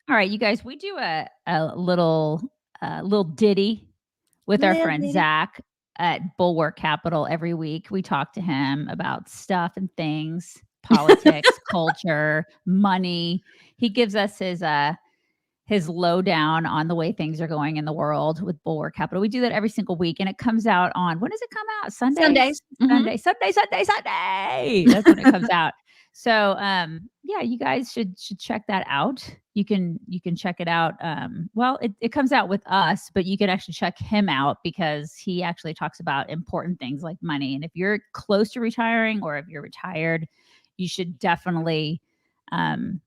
All right, you guys, we do a little ditty with our Little friend bitty. Zach at Bulwark Capital every week. We talk to him about stuff and things, politics, culture, money. He gives us his lowdown on the way things are going in the world with Bulwark Capital. We do that every single week, and it comes out on when does it come out? Sundays, Sundays. Mhm. Sunday. That's when it comes out. So, yeah, you guys should check that out. You can check it out. Well, it comes out with us, but you can actually check him out because he actually talks about important things like money. And if you're close to retiring or if you're retired, you should definitely um,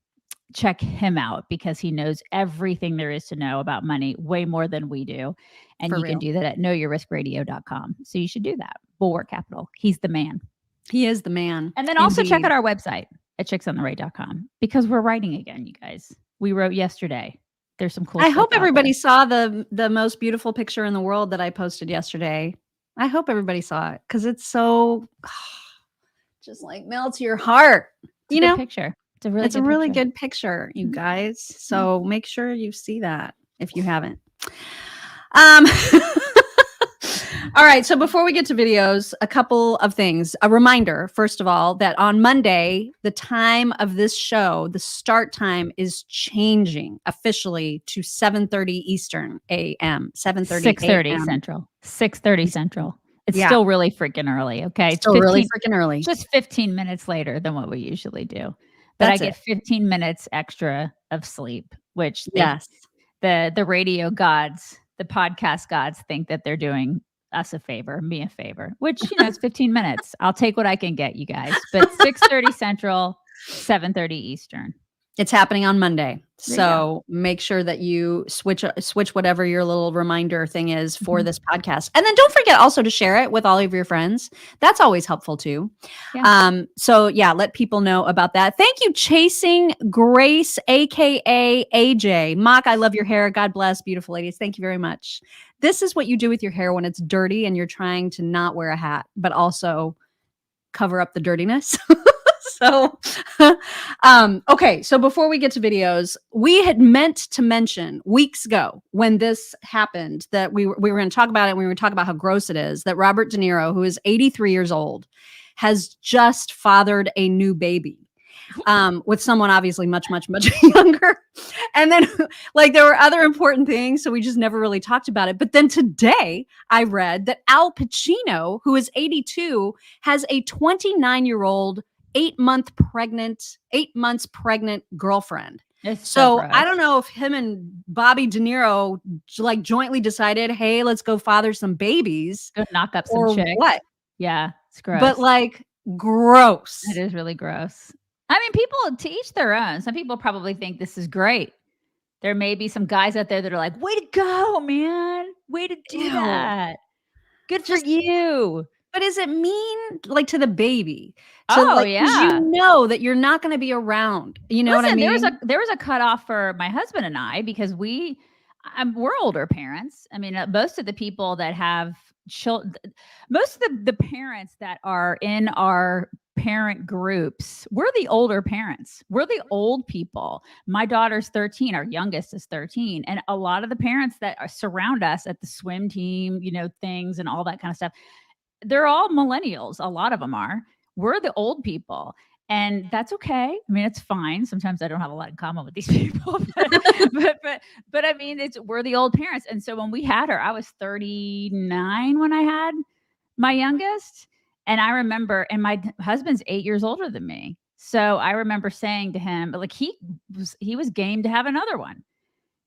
check him out because he knows everything there is to know about money, way more than we do. And For you can real. do that at knowyourriskradio.com. So you should do that. Bulwark Capital. He's the man. He is the man. And then also check out our website at chicksontheright.com because we're writing again, you guys. We wrote yesterday. There's some cool I stuff hope out there. everybody saw the most beautiful picture in the world that I posted yesterday. I hope everybody saw it because it's so just like melts your heart. It's a good picture. It's a really It's a good really picture. good picture, you Mhm. guys. So make sure you see that if you haven't. Um, all right. So before we get to videos, a couple of things. A reminder, first of all, that on Monday, the time of this show, the start time is changing officially to 7:30 Eastern AM, 7:30 6:30 AM. Central. 6:30 Central. It's Yeah. still really freaking early. Okay. It's Still really freaking early. just 15 minutes later than what we usually do. But That's I it. get 15 minutes extra of sleep, which Yes. the radio gods, the podcast gods think that they're doing us a favor, me a favor, which, it's 15 minutes. I'll take what I can get, you guys. But 6:30 Central, 7:30 Eastern. It's happening on Monday. There you go. So make sure that you switch whatever your little reminder thing is for Mhm. this podcast. And then don't forget also to share it with all of your friends. That's always helpful too. Yeah. So yeah, let people know about that. Thank you, Chasing Grace, aka AJ. Mock, I love your hair. God bless, beautiful ladies. Thank you very much. This is what you do with your hair when it's dirty and you're trying to not wear a hat, but also cover up the dirtiness. So, okay. So before we get to videos, we had meant to mention weeks ago when this happened that we were going to talk about it. We were going to talk about how gross it is that Robert De Niro, who is 83 years old, has just fathered a new baby with someone obviously much younger. And then like there were other important things. So we just never really talked about it. But then today I read that Al Pacino, who is 82, has a 29-year-old 8 months pregnant girlfriend. So I don't know if him and Bobby De Niro like jointly decided, hey, let's go father some babies. Go knock up some chicks. What? Yeah, it's gross. But like gross. It is really gross. I mean, people to each their own. Some people probably think this is great. There may be some guys out there that are like, way to go, man. Way to do that. Good for you. But is it mean like to the baby? Yeah. You know that you're not going to be around. You know what I mean? There was a cutoff for my husband and I because we're older parents. I mean, most of the people that have children, most of the parents that are in our parent groups, we're the older parents. We're the old people. My daughter's 13. Our youngest is 13. And a lot of the parents that surround us at the swim team, things and all that kind of stuff, they're all millennials. A lot of them are. We're the old people. And that's okay. I mean, it's fine. Sometimes I don't have a lot in common with these people, but I mean, we're the old parents. And so when we had her, I was 39 when I had my youngest. And I remember, and my husband's 8 years older than me. So I remember saying to him, like he was game to have another one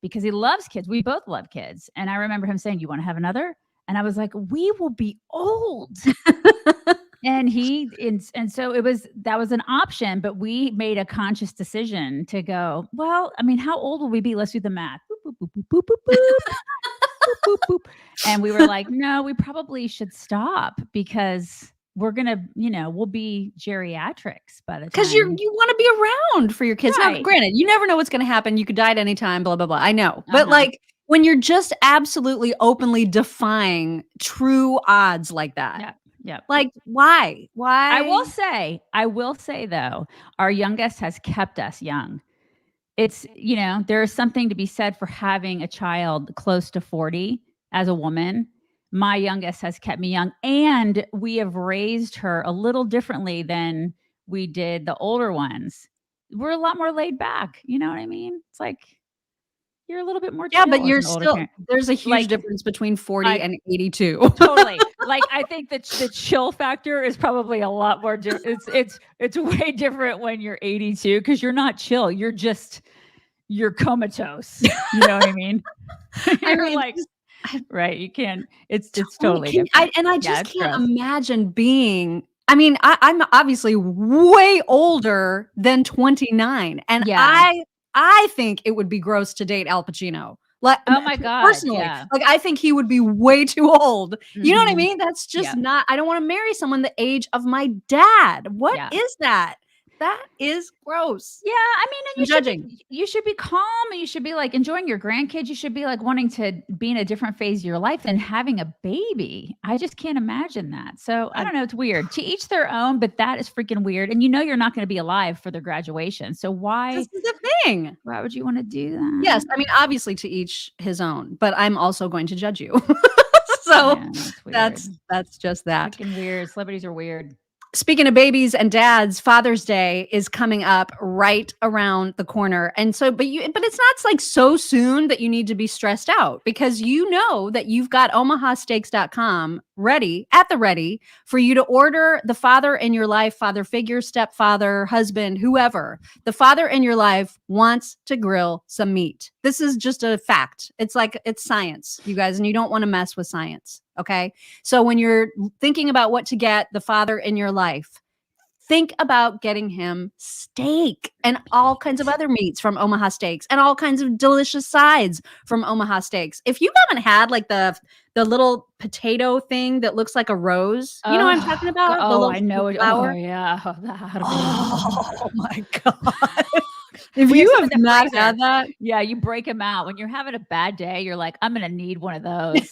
because he loves kids. We both love kids. And I remember him saying, you want to have another? And I was like, we will be old. And so that was an option, but we made a conscious decision to go, well, I mean, how old will we be? Let's do the math. Boop, boop, boop, boop, boop, boop, boop, boop, boop. And we were like, no, we probably should stop because we're going to, we'll be geriatrics by the time. Because you want to be around for your kids. Right. Now, granted, you never know what's going to happen. You could die at any time, blah, blah, blah. I know. But like when you're just absolutely openly defying true odds like that. Yeah. Yeah. Like, why? I will say though, our youngest has kept us young it's, there is something to be said for having a child close to 40 as a woman. My youngest has kept me young, and we have raised her a little differently than we did the older ones. We're a lot more laid back. You know what I mean? It's like you're a little bit more Yeah, but chill as you're an older still parent. there's a huge Like, difference between 40 I and 82. totally. Like, I think that the chill factor is probably a lot more it's way different when you're 82, because you're not chill. You're comatose. You know what I mean? I You're mean, like, just right, you can't, it's totally totally can I different. and I Yeah, just it's can't gross. imagine being I mean, I'm obviously way older than 29, and Yeah. I think it would be gross to date Al Pacino. Like, Oh my god, personally, yeah. like, I think he would be way too old. You know what I Mhm. mean? That's just Yeah. not I don't wanna marry someone the age of my dad. What Yeah. is that? That is gross. Yeah, I mean, and I'm judging. you should be calm, and you should be, like, enjoying your grandkids. You should be, like, wanting to be in a different phase of your life than having a baby. I just can't imagine that. So, I I don't know, it's weird. To each their own, but that is freaking weird, and you're not gonna be alive for their graduation. So This why is the thing. why would you wanna do Yes, that? I mean, obviously to each his own, but I'm also going to judge you. So, Yeah, that's weird. that's just that. Freaking weird. Celebrities are weird. Speaking of babies and dads, Father's Day is coming up right around the corner. And so, but it's not like so soon that you need to be stressed out, because you know that you've got omahasteaks.com ready at the ready for you to order the father in your life, father figure, stepfather, husband, whoever. The father in your life wants to grill some meat. This is just a fact. It's like, it's science, you guys, and you don't want to mess with science. Okay. So when you're thinking about what to get the father in your life, think about getting him steak and all kinds of other meats from Omaha Steaks and all kinds of delicious sides from Omaha Steaks. If you haven't had like the little potato thing that looks like a rose, you know what I'm talking about? The little I know it. Oh, flower. yeah. Oh, that Oh my God. If We have you some have in the not freezer. had that, Yeah, you break them out. When you're having a bad day, you're like, "I'm gonna need one of those."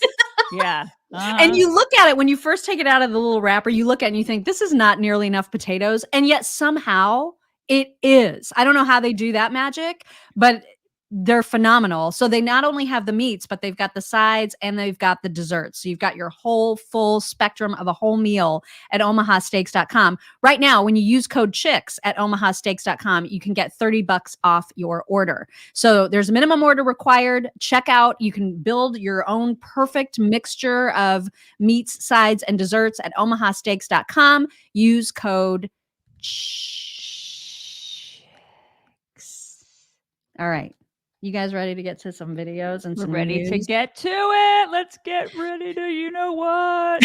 Yeah. and you look at it when you first take it out of the little wrapper, you look at it and you think, this is not nearly enough potatoes. And yet somehow it is. I don't know how they do that magic, but they're phenomenal. So they not only have the meats, but they've got the sides and they've got the desserts. So you've got your whole full spectrum of a whole meal at omahasteaks.com. Right now, when you use code CHICKS at omahasteaks.com, you can get $30 off your order. So there's a minimum order required. Check out. You can build your own perfect mixture of meats, sides, and desserts at omahasteaks.com. Use code CHICKS. All right. You guys ready to get to some videos and We're some ready to news? get to it. Let's get ready to you know what?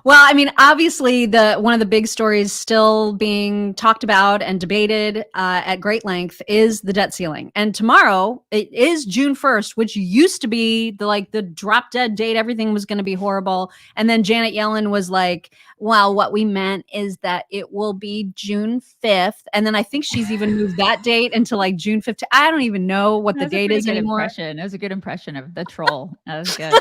Well, I mean, obviously, one of the big stories still being talked about and debated at great length is the debt ceiling. And tomorrow, it is June 1st, which used to be the drop dead date. Everything was going to be horrible. And then Janet Yellen was like, well, what we meant is that it will be June 5th. And then I think she's even moved that date into like June 15th. I don't even know what the That was a date pretty is good anymore. impression. That was a good impression of the troll. That was good.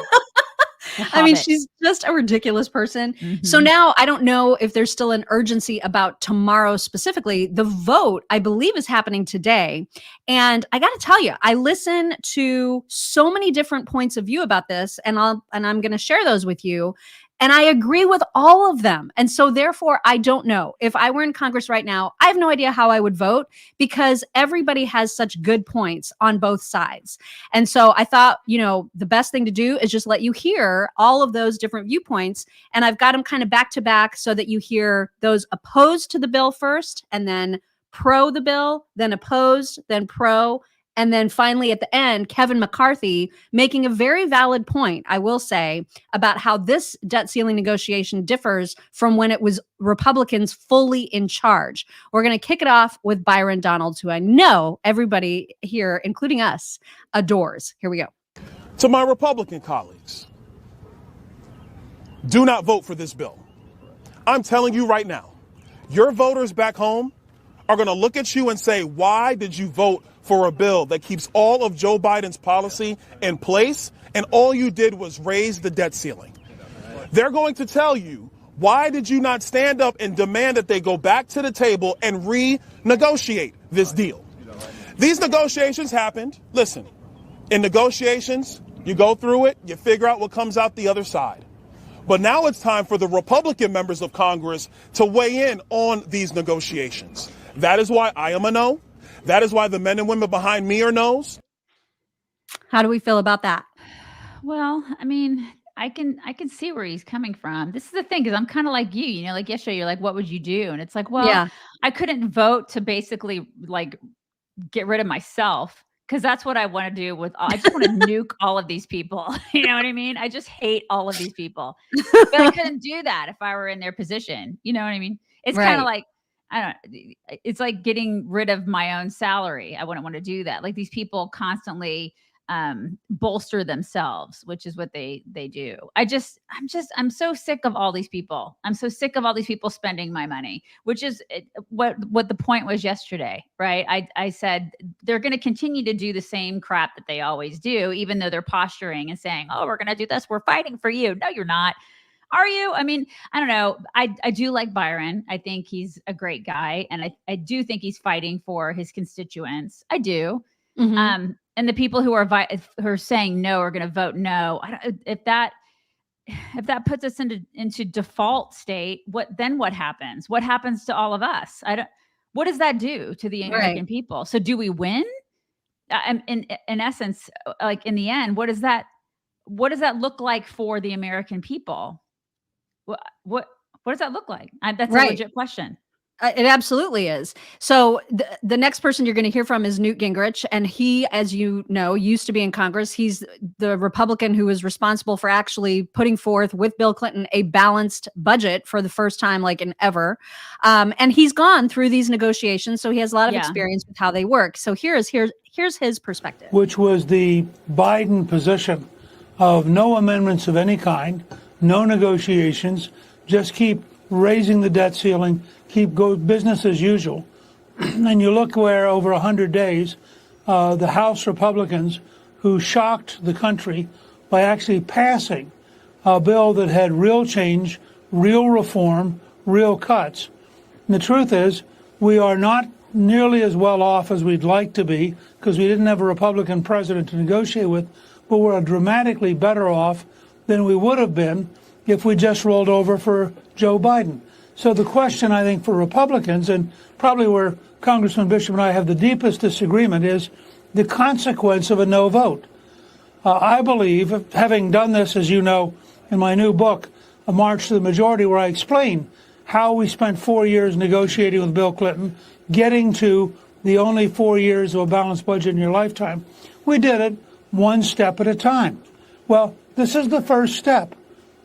I mean, she's just a ridiculous person. So now I don't know if there's still an urgency about tomorrow specifically. The vote, I believe, is happening today. And I got to tell you, I listen to so many different points of view about this, and I'm going to share those with you. And I agree with all of them. And so therefore, I don't know. If I were in Congress right now, I have no idea how I would vote, because everybody has such good points on both sides. And so I thought, the best thing to do is just let you hear all of those different viewpoints. And I've got them kind of back to back so that you hear those opposed to the bill first, and then pro the bill, then opposed, then pro. And then finally, at the end, Kevin McCarthy making a very valid point, I will say, about how this debt ceiling negotiation differs from when it was Republicans fully in charge. We're going to kick it off with Byron Donalds, who I know everybody here, including us, adores. Here we go. To my Republican colleagues, do not vote for this bill. I'm telling you right now, your voters back home are going to look at you and say, why did you vote for a bill that keeps all of Joe Biden's policy in place, and all you did was raise the debt ceiling? They're going to tell you, why did you not stand up and demand that they go back to the table and renegotiate this deal? These negotiations happened. Listen, in negotiations, you go through it, you figure out what comes out the other side. But now it's time for the Republican members of Congress to weigh in on these negotiations. That is why I am a no. That is why the men and women behind me are no's. How do we feel about that? Well, I mean, I can see where he's coming from. This is the thing, because I'm kind of like you, like yesterday, you're like, what would you do? And it's like, well, Yeah. I couldn't vote to basically like get rid of myself, because that's what I want to do with I just want to nuke all of these people. You know what I mean? I just hate all of these people. But I couldn't do that if I were in their position. You know what I mean? It's kind Right. of like, I don't, it's like getting rid of my own salary. I wouldn't want to do that. Like, these people constantly bolster themselves, which is what they do. I'm so sick of all these people. I'm so sick of all these people spending my money, which is what the point was yesterday, right? I said they're going to continue to do the same crap that they always do, even though they're posturing and saying, oh, we're going to do this, we're fighting for you. No, you're not. Are you? I mean, I don't know. I do like Byron. I think he's a great guy. And I do think he's fighting for his constituents. I do. Mm-hmm. And the people who are saying no are going to vote no. If that puts us into default state, what happens? What happens to all of us? What does that do to the American people? So do we win? In essence, like in the end, what does that look like for the American people? What does that look like? That's a legit question. It absolutely is. So the next person you're going to hear from is Newt Gingrich. And he, as you know, used to be in Congress. He's the Republican who was responsible for actually putting forth with Bill Clinton a balanced budget for the first time like in ever. And he's gone through these negotiations. So he has a lot of experience with how they work. So here's his perspective. Which was the Biden position of no amendments of any kind, no negotiations, just keep raising the debt ceiling, go business as usual. And you look where over 100 days, the House Republicans, who shocked the country by actually passing a bill that had real change, real reform, real cuts. And the truth is, we are not nearly as well off as we'd like to be, because we didn't have a Republican president to negotiate with, but we're dramatically better off than we would have been if we just rolled over for Joe Biden. So the question, I think, for Republicans, and probably where Congressman Bishop and I have the deepest disagreement, is the consequence of a no vote. I believe, having done this, as you know, in my new book, A March to the Majority, where I explain how we spent 4 years negotiating with Bill Clinton, getting to the only 4 years of a balanced budget in your lifetime. We did it one step at a time. Well, this is the first step.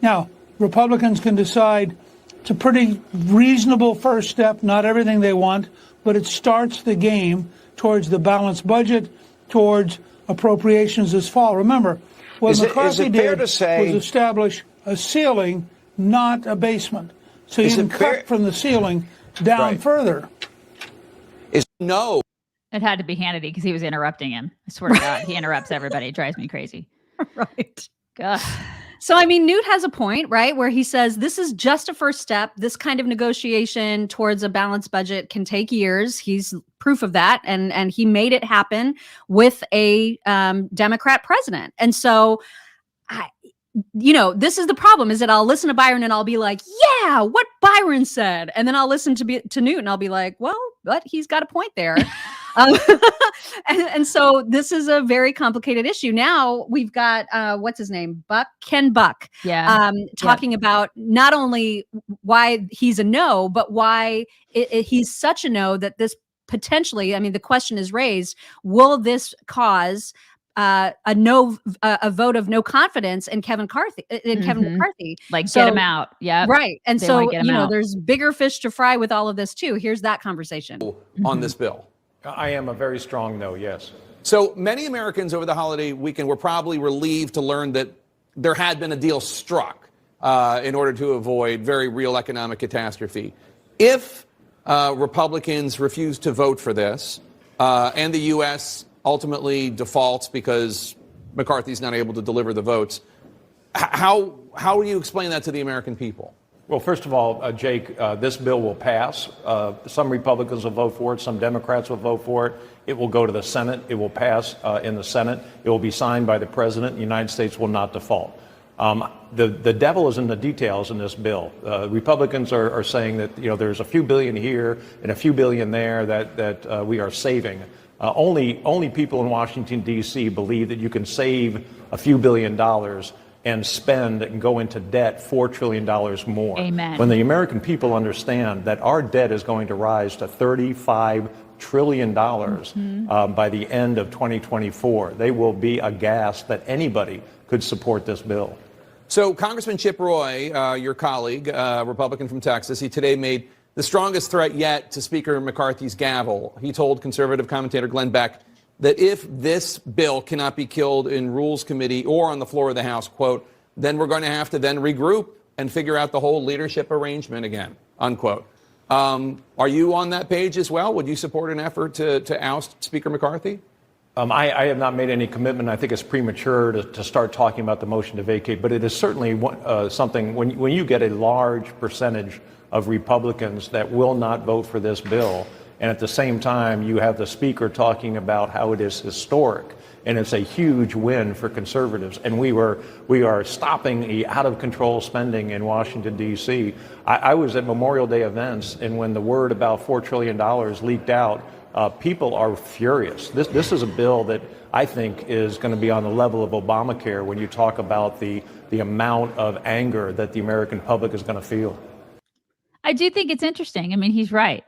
Now, Republicans can decide it's a pretty reasonable first step, not everything they want, but it starts the game towards the balanced budget, towards appropriations this fall. Remember, what McCarthy did was establish a ceiling, not a basement. So you can cut from the ceiling down further. No. It had to be Hannity because he was interrupting him. I swear to God, he interrupts everybody. It drives me crazy. Right. God. So, I mean, Newt has a point, right, where he says this is just a first step. This kind of negotiation towards a balanced budget can take years. He's proof of that. And he made it happen with a Democrat president. And so, this is the problem, is that I'll listen to Byron and I'll be like, yeah, what Byron said. And then I'll listen to Newt and I'll be like, well, but he's got a point there. And so this is a very complicated issue. Now we've got, what's his name? Ken Buck. Talking about not only why he's a no, but why he's such a no that this potentially, I mean, the question is raised, will this cause a vote of no confidence in Kevin McCarthy. Like, get him out. Yeah. Right. And so, there's bigger fish to fry with all of this too. Here's that conversation. On this bill. I am a very strong no, yes. So many Americans over the holiday weekend were probably relieved to learn that there had been a deal struck in order to avoid very real economic catastrophe. If Republicans refuse to vote for this and the U.S. ultimately defaults because McCarthy's not able to deliver the votes, how do you explain that to the American people? Well, first of all, Jake, this bill will pass. Some Republicans will vote for it. Some Democrats will vote for it. It will go to the Senate. It will pass in the Senate. It will be signed by the president. The United States will not default. The devil is in the details in this bill. Republicans are saying that there's a few billion here and a few billion there that we are saving. Only people in Washington, D.C. believe that you can save a few $billions and spend and go into debt $4 trillion more. Amen. When the American people understand that our debt is going to rise to $35 trillion by the end of 2024, they will be aghast that anybody could support this bill. So Congressman Chip Roy, your colleague, Republican from Texas, he today made the strongest threat yet to Speaker McCarthy's gavel. He told conservative commentator Glenn Beck that if this bill cannot be killed in Rules Committee or on the floor of the House, quote, then we're going to have to then regroup and figure out the whole leadership arrangement again, unquote. Are you on that page as well? Would you support an effort to oust Speaker McCarthy? I have not made any commitment. I think it's premature to start talking about the motion to vacate, but it is certainly something when you get a large percentage of Republicans that will not vote for this bill, and at the same time you have the Speaker talking about how it is historic and it's a huge win for conservatives, and we are stopping the out-of-control spending in Washington, D.C. I was at Memorial Day events, and when the word about $4 trillion leaked out, people are furious. This is a bill that I think is going to be on the level of Obamacare when you talk about the amount of anger that the American public is going to feel. I do think it's interesting. I mean, he's right.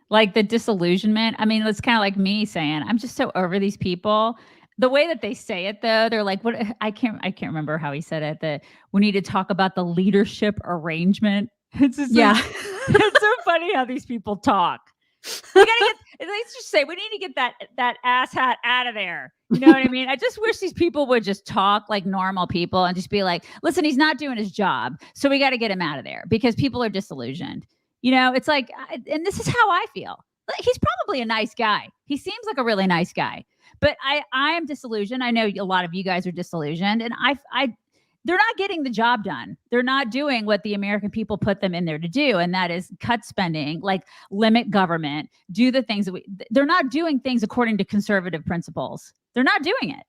Like the disillusionment. I mean, it's kind of like me saying, I'm just so over these people. The way that they say it, though, they're like, "What?" I can't remember how he said it. That we need to talk about the leadership arrangement. It's just it's so funny how these people talk. We gotta get. Let's just say we need to get that asshat out of there. You know what I mean? I just wish these people would just talk like normal people and just be like, "Listen, he's not doing his job, so we got to get him out of there because people are disillusioned." You know, it's like, and this is how I feel. He's probably a nice guy. He seems like a really nice guy. But I am disillusioned. I know a lot of you guys are disillusioned, and they're not getting the job done. They're not doing what the American people put them in there to do, and that is cut spending, like limit government, do the things that they're not doing things according to conservative principles. They're not doing it.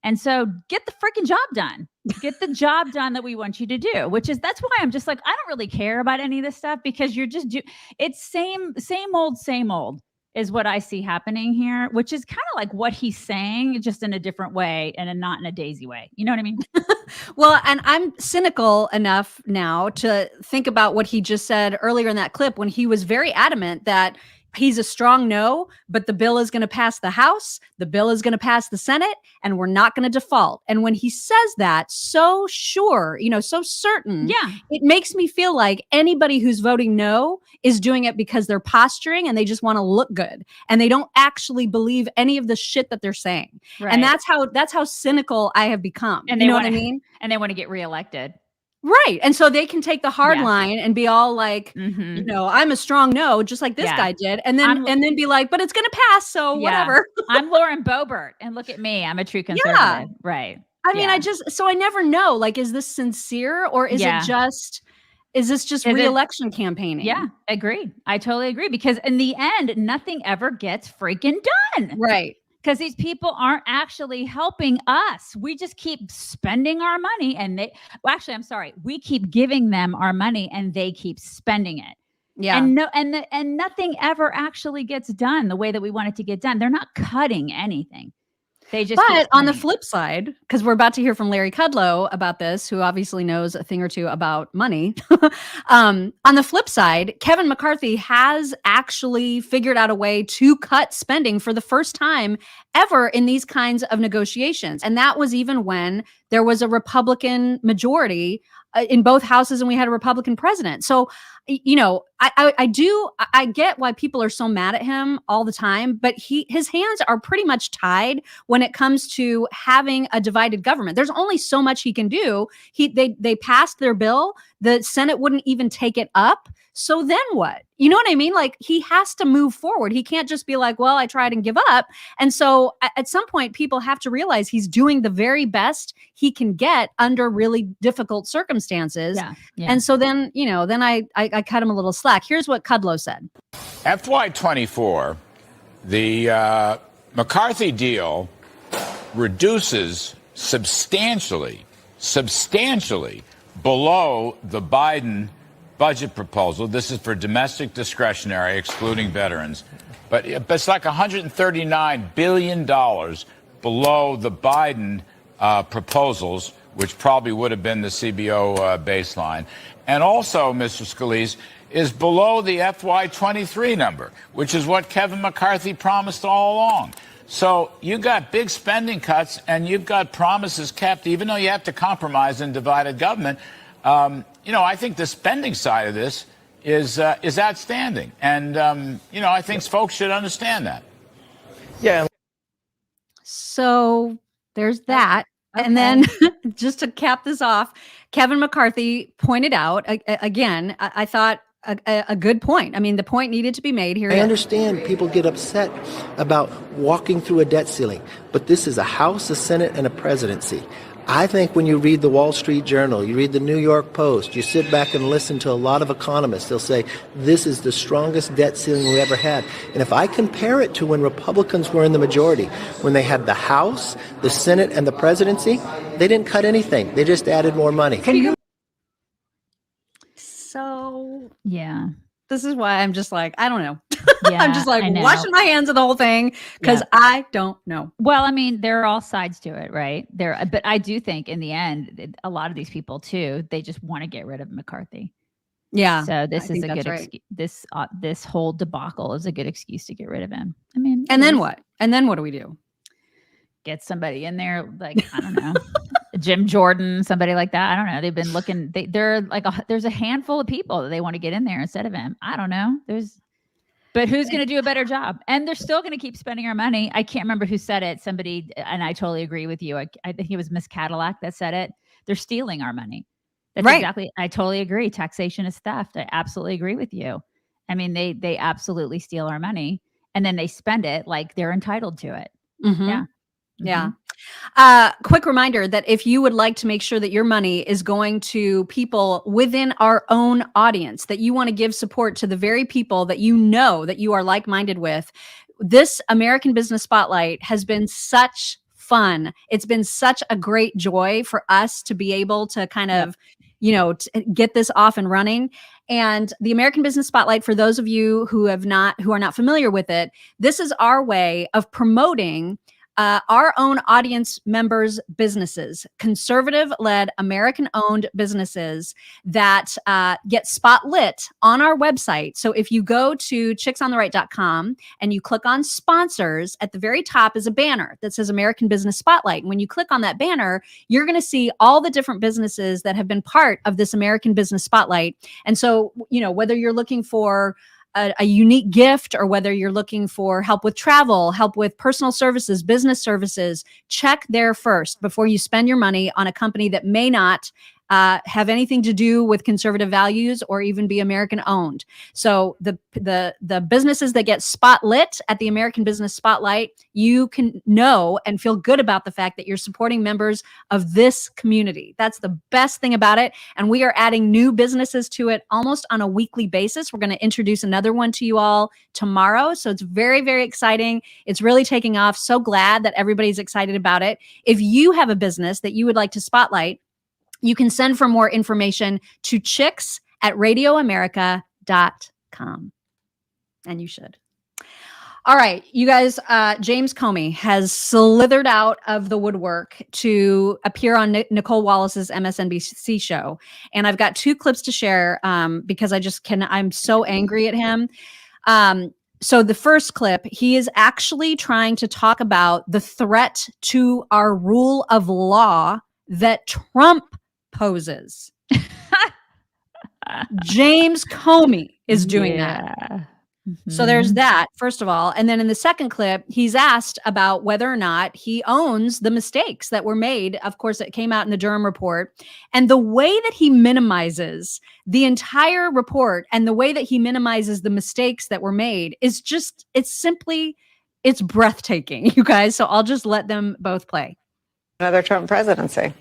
And so get the freaking job done. Get the job done that we want you to do, that's why I'm just like, I don't really care about any of this stuff because you're just it's same old is what I see happening here, which is kind of like what he's saying, just in a different way and not in a daisy way. You know what I mean? Well, and I'm cynical enough now to think about what he just said earlier in that clip when he was very adamant that he's a strong no, but the bill is going to pass the House, the bill is going to pass the Senate, and we're not going to default. And when he says that so sure, so certain, it makes me feel like anybody who's voting no is doing it because they're posturing and they just want to look good. And they don't actually believe any of the shit that they're saying. Right. And that's how cynical I have become. And you know what I mean? And they want to get reelected. Right. And so they can take the hard line and be all like, I'm a strong no, just like this guy did. And then be like, but it's going to pass. So whatever. I'm Lauren Boebert. And look at me. I'm a true conservative. Yeah. Right. I mean, I never know, like, is this sincere or is this just re-election campaigning? Yeah, agreed. I totally agree. Because in the end, nothing ever gets freaking done. Right. Because these people aren't actually helping us. We just keep spending our money we keep giving them our money and they keep spending it. Yeah. And nothing ever actually gets done the way that we want it to get done. They're not cutting anything. But on the flip side, because we're about to hear from Larry Kudlow about this, who obviously knows a thing or two about money. On the flip side, Kevin McCarthy has actually figured out a way to cut spending for the first time ever in these kinds of negotiations. And that was even when there was a Republican majority in both houses and we had a Republican president. So, I get why people are so mad at him all the time, but his hands are pretty much tied when it comes to having a divided government. There's only so much he can do. They passed their bill. The Senate wouldn't even take it up. So then what? You know what I mean? Like, he has to move forward. He can't just be like, well, I tried and give up. And so at some point, people have to realize he's doing the very best he can get under really difficult circumstances. Yeah. And so then, then I cut him a little slack. Here's what Kudlow said. FY24, the McCarthy deal reduces substantially below the Biden budget proposal. This is for domestic discretionary, excluding veterans. But it's like $139 billion below the Biden proposals, which probably would have been the CBO baseline. And also, Mr. Scalise, is below the FY23 number, which is what Kevin McCarthy promised all along. So you got big spending cuts and you've got promises kept, even though you have to compromise in divided government. I think the spending side of this is outstanding. And, I think folks should understand that. Yeah. So there's that. Okay. And then just to cap this off, Kevin McCarthy pointed out, again, I thought a good point. I mean, the point needed to be made here. I understand people get upset about walking through a debt ceiling, but this is a House, a Senate, and a presidency. I think when you read the Wall Street Journal, you read the New York Post, you sit back and listen to a lot of economists, they'll say, this is the strongest debt ceiling we ever had. And if I compare it to when Republicans were in the majority, when they had the House, the Senate, and the presidency, they didn't cut anything. They just added more money. So, yeah. This is why I'm just like, I don't know. Yeah, I'm just like washing my hands of the whole thing because I don't know. Well, I mean, there are all sides to it, right? But I do think in the end, a lot of these people too, they just want to get rid of McCarthy. Yeah. So this is a good excuse. This whole debacle is a good excuse to get rid of him. I mean, and then what? And then what do we do? Get somebody in there, like, I don't know. Jim Jordan, somebody like that. I don't know. They've been looking. They're like there's a handful of people that they want to get in there instead of him. I don't know. But who's going to do a better job? And they're still going to keep spending our money. I can't remember who said it. Somebody, and I totally agree with you. I think it was Miss Cadillac that said it. They're stealing our money. That's right. Exactly. I totally agree. Taxation is theft. I absolutely agree with you. I mean, they absolutely steal our money and then they spend it like they're entitled to it. Mm-hmm. Yeah. Yeah. Quick reminder that if you would like to make sure that your money is going to people within our own audience, that you want to give support to the very people that you know that you are like-minded with, this American Business Spotlight has been such fun. It's been such a great joy for us to be able to kind of, get this off and running. And the American Business Spotlight, for those of you who are not familiar with it, this is our way of promoting our own audience members' businesses, conservative-led, American-owned businesses that get spotlit on our website. So if you go to chicksontheright.com and you click on sponsors, at the very top is a banner that says American Business Spotlight. And when you click on that banner, you're going to see all the different businesses that have been part of this American Business Spotlight. And so, whether you're looking for a unique gift or whether you're looking for help with travel, help with personal services, business services, check there first before you spend your money on a company that may not have anything to do with conservative values or even be American owned. So the businesses that get spotlit at the American Business Spotlight, you can know and feel good about the fact that you're supporting members of this community. That's the best thing about it. And we are adding new businesses to it almost on a weekly basis. We're going to introduce another one to you all tomorrow. So it's very, very exciting. It's really taking off. So glad that everybody's excited about it. If you have a business that you would like to spotlight, you can send for more information to chicks@radioamerica.com. And you should. All right, you guys, James Comey has slithered out of the woodwork to appear on Nicole Wallace's MSNBC show. And I've got two clips to share because I'm so angry at him. So the first clip, he is actually trying to talk about the threat to our rule of law that Trump poses. James Comey is doing that. Yeah. So there's that, first of all. And then in the second clip, he's asked about whether or not he owns the mistakes that were made. Of course, it came out in the Durham report. And the way that he minimizes the entire report and the way that he minimizes the mistakes that were made is just, it's breathtaking, you guys. So I'll just let them both play. Another Trump presidency.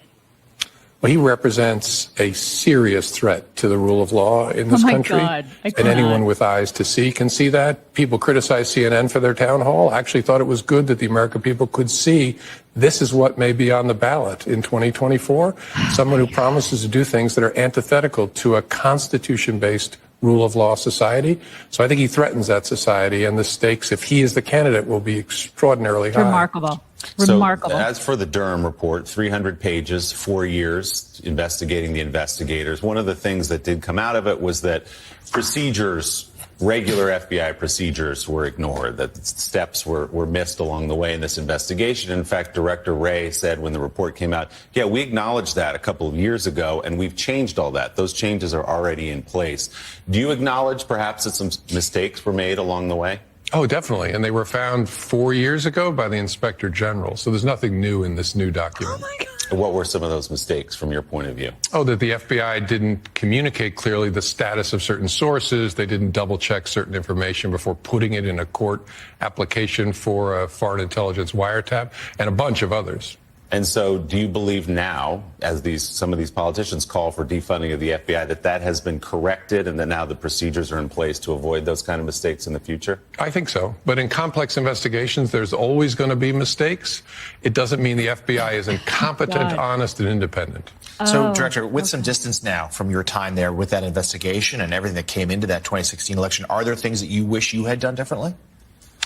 Well, he represents a serious threat to the rule of law in this country. God, and anyone with eyes to see can see that. People criticize CNN for their town hall. I actually thought it was good that the American people could see this is what may be on the ballot in 2024. Someone who promises to do things that are antithetical to a constitution-based rule of law society. So I think he threatens that society, and the stakes, if he is the candidate, will be extraordinarily high. Remarkable. So, as for the Durham report, 300 pages, 4 years investigating the investigators. One of the things that did come out of it was that procedures, regular FBI procedures, were ignored, that steps were missed along the way in this investigation. In fact, Director Wray said when the report came out, yeah, we acknowledged that a couple of years ago, and we've changed all that. Those changes are already in place. Do you acknowledge perhaps that some mistakes were made along the way? Oh, definitely. And they were found 4 years ago by the Inspector General. So there's nothing new in this new document. Oh, my God. What were some of those mistakes from your point of view? Oh, that the FBI didn't communicate clearly the status of certain sources. They didn't double check certain information before putting it in a court application for a foreign intelligence wiretap, and a bunch of others. And so do you believe now, as some of these politicians call for defunding of the FBI, that has been corrected and that now the procedures are in place to avoid those kind of mistakes in the future? I think so. But in complex investigations, there's always going to be mistakes. It doesn't mean the FBI is incompetent, honest, and independent. So, Director, with some distance now from your time there with that investigation and everything that came into that 2016 election, are there things that you wish you had done differently?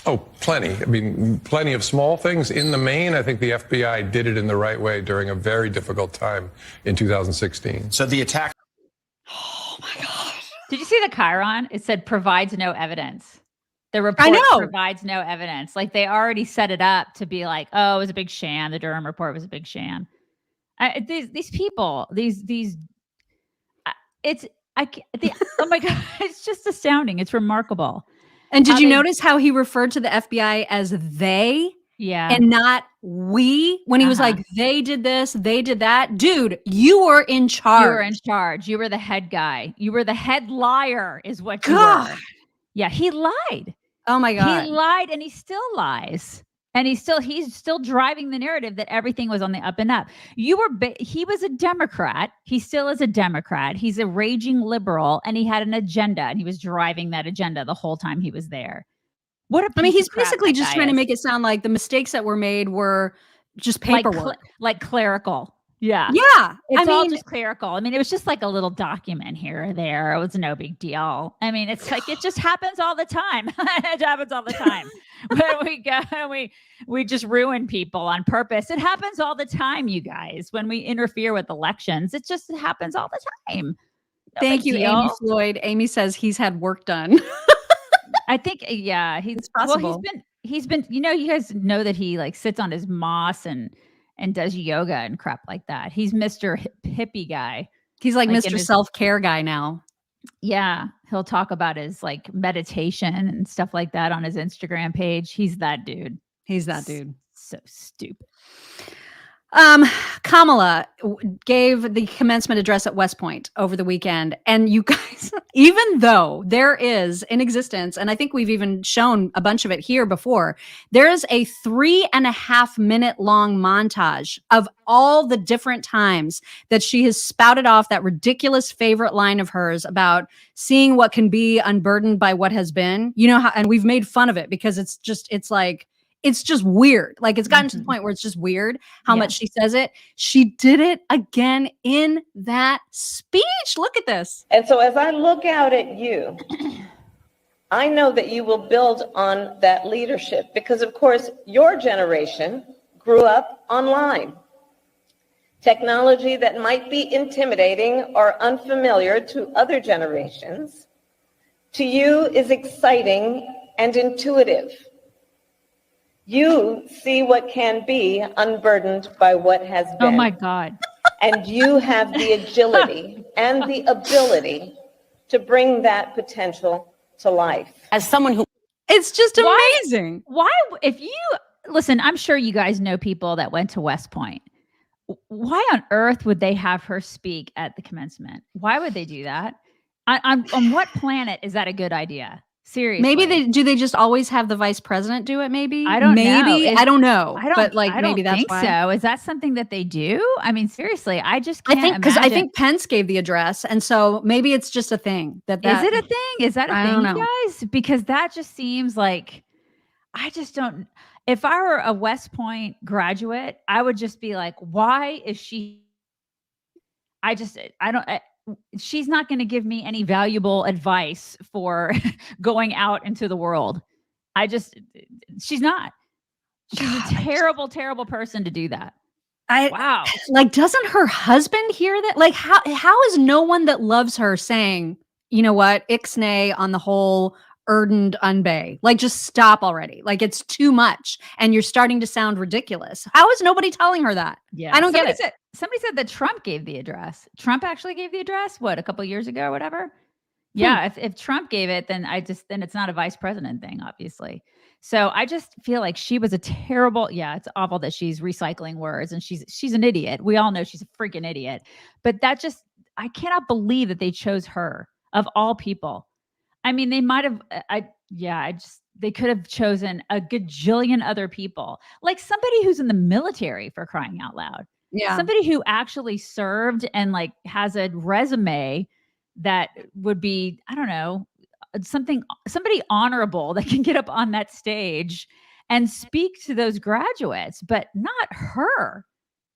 Oh, plenty. I mean, plenty of small things. In the main, I think the FBI did it in the right way during a very difficult time in 2016. So the attack. Oh, my God. Did you see the Chiron? It said provides no evidence. The report provides no evidence. Like, they already set it up to be like, oh, it was a big sham. The Durham report was a big sham. These people, oh my God, it's just astounding. It's remarkable. And did you notice how he referred to the FBI as they? Yeah. And not we, when he was like, they did this, they did that. Dude, you were in charge. You were in charge. You were the head guy. You were the head liar is what you were. Yeah, he lied. Oh my God. He lied, and he still lies. And he's still driving the narrative that everything was on the up and up. He was a Democrat. He still is a Democrat. He's a raging liberal, and he had an agenda, and he was driving that agenda the whole time he was there. He's basically just trying to make it sound like the mistakes that were made were just paperwork. Like clerical. Yeah. Yeah. It's all just clerical. I mean, it was just like a little document here or there. It was no big deal. I mean, it's like, it just happens all the time. It happens all the time. When we go, we just ruin people on purpose. It happens all the time, you guys. When we interfere with elections, it just happens all the time. Thank you, Amy Floyd. Amy says he's had work done. I think, yeah, it's possible. Well, he's been, you guys know that he like sits on his moss and does yoga and crap like that. He's Mr. Hippie guy. He's like Mr. Self-care guy now. Yeah. He'll talk about his like meditation and stuff like that on his Instagram page. He's that dude. So stupid. Kamala gave the commencement address at West Point over the weekend. And you guys, even though there is in existence, and I think we've even shown a bunch of it here before, there is a 3.5 minute long montage of all the different times that she has spouted off that ridiculous favorite line of hers about seeing what can be unburdened by what has been. You know how, and we've made fun of it because it's just weird. Like, it's gotten to the point where it's just weird how much she says it. She did it again in that speech. Look at this. And so as I look out at you, I know that you will build on that leadership because, of course, your generation grew up online. Technology that might be intimidating or unfamiliar to other generations, to you is exciting and intuitive. You see what can be unburdened by what has been. Oh my God. And you have the agility and the ability to bring that potential to life. As someone who It's just amazing. Why, if you listen, I'm sure you guys know people that went to West Point. Why on earth would they have her speak at the commencement? Why would they do that? On what planet is that a good idea? Seriously. Maybe they just always have the vice president do it. Maybe I don't know. I don't know. But like I don't maybe that's think why. so. Is that something that they do? I mean, seriously, I just can't. I think Pence gave the address, and so maybe it's just a thing. Is it a thing? Is that a I thing, don't you know. guys? Because that just seems like I just don't. If I were a West Point graduate, I would just be like, why is she? I don't. She's not going to give me any valuable advice for going out into the world. She's not. She's a terrible, terrible person to do that. Wow. Like, doesn't her husband hear that? Like, how is no one that loves her saying, you know what, ixnay on the whole Erdend unbay? Like, just stop already. Like, it's too much. And you're starting to sound ridiculous. How is nobody telling her that? Yeah. I don't get it. Somebody said that Trump gave the address. Trump actually gave the address, what, a couple years ago or whatever? Yeah. If Trump gave it, then it's not a vice president thing, obviously. So I just feel like she was a terrible, it's awful that she's recycling words and she's an idiot. We all know she's a freaking idiot. But I cannot believe that they chose her of all people. I mean, they might have, they could have chosen a gajillion other people, like somebody who's in the military, for crying out loud. Yeah. Somebody who actually served and like has a resume that would be, I don't know, somebody honorable that can get up on that stage and speak to those graduates, but not her.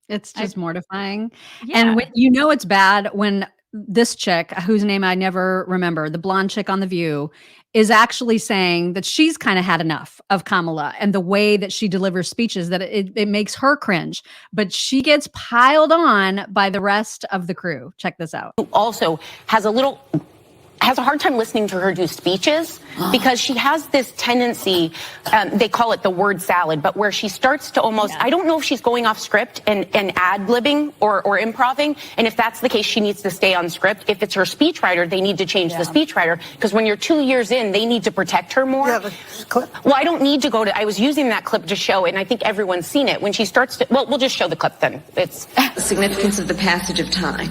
It's just mortifying. Yeah. And it's bad when this chick, whose name I never remember, the blonde chick on The View, is actually saying that she's kind of had enough of Kamala and the way that she delivers speeches, that it makes her cringe. But she gets piled on by the rest of the crew. Check this out. who also has a hard time listening to her do speeches because she has this tendency, they call it the word salad, but where she starts to almost, I don't know if she's going off script and ad-libbing or improving. And if that's the case, she needs to stay on script. If it's her speechwriter, they need to change the speechwriter, because when you're 2 years in, they need to protect her more. Yeah, clip. Well, I don't need to I was using that clip to show it, and I think everyone's seen it. When she starts to, we'll just show the clip then. It's the significance of the passage of time.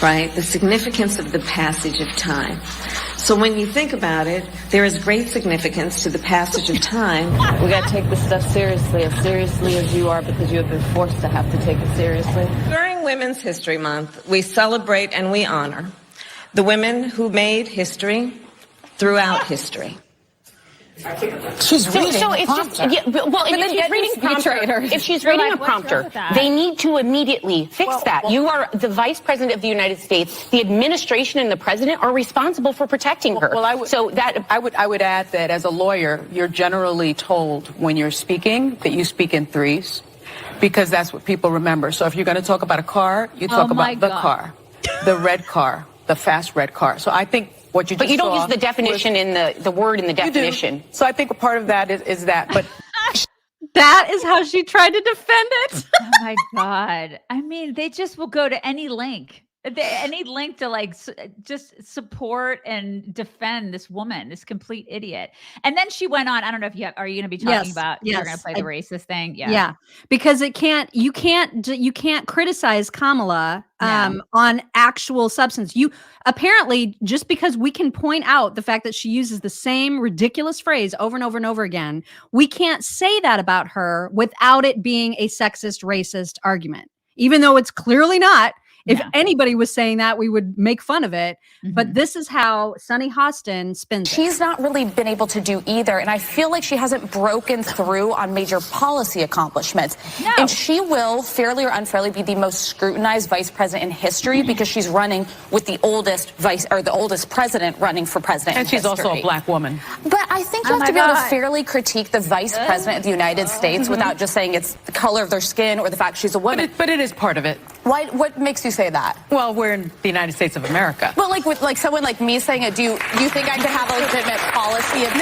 Right? The significance of the passage of time. So when you think about it, there is great significance to the passage of time. We got to take this stuff seriously as you are, because you have been forced to have to take it seriously. During Women's History Month, we celebrate and we honor the women who made history throughout history. She's reading a prompter. If she's reading a prompter, they need to immediately fix that. You are the vice president of the United States. The administration and the president are responsible for protecting her. I would add that as a lawyer, you're generally told when you're speaking that you speak in threes, because that's what people remember. So if you're going to talk about a car, you talk about the car, the red car, the fast red car. So I think what you just But you don't saw use the definition in the word in the definition. So I think a part of that is that. But that is how she tried to defend it. Oh my God. I mean, they just will go to any link. Any link to like just support and defend this woman, this complete idiot. And then she went on. I don't know if are you going to be talking about? You're going to play the racist thing. Yeah, because you can't criticize Kamala on actual substance. You apparently, just because we can point out the fact that she uses the same ridiculous phrase over and over and over again, we can't say that about her without it being a sexist, racist argument, even though it's clearly not. If anybody was saying that, we would make fun of it. Mm-hmm. But this is how Sunny Hostin spins it. She's not really been able to do either. And I feel like she hasn't broken through on major policy accomplishments. No. And she will, fairly or unfairly, be the most scrutinized vice president in history because she's running with the oldest president running for president. And she's also a black woman. But I think you have to be able to fairly critique the vice president of the United States without just saying it's the color of their skin or the fact she's a woman. But it is part of it. What makes you say that? Well, we're in the United States of America. Well, like with like someone like me saying it, do you think I could have a legitimate policy of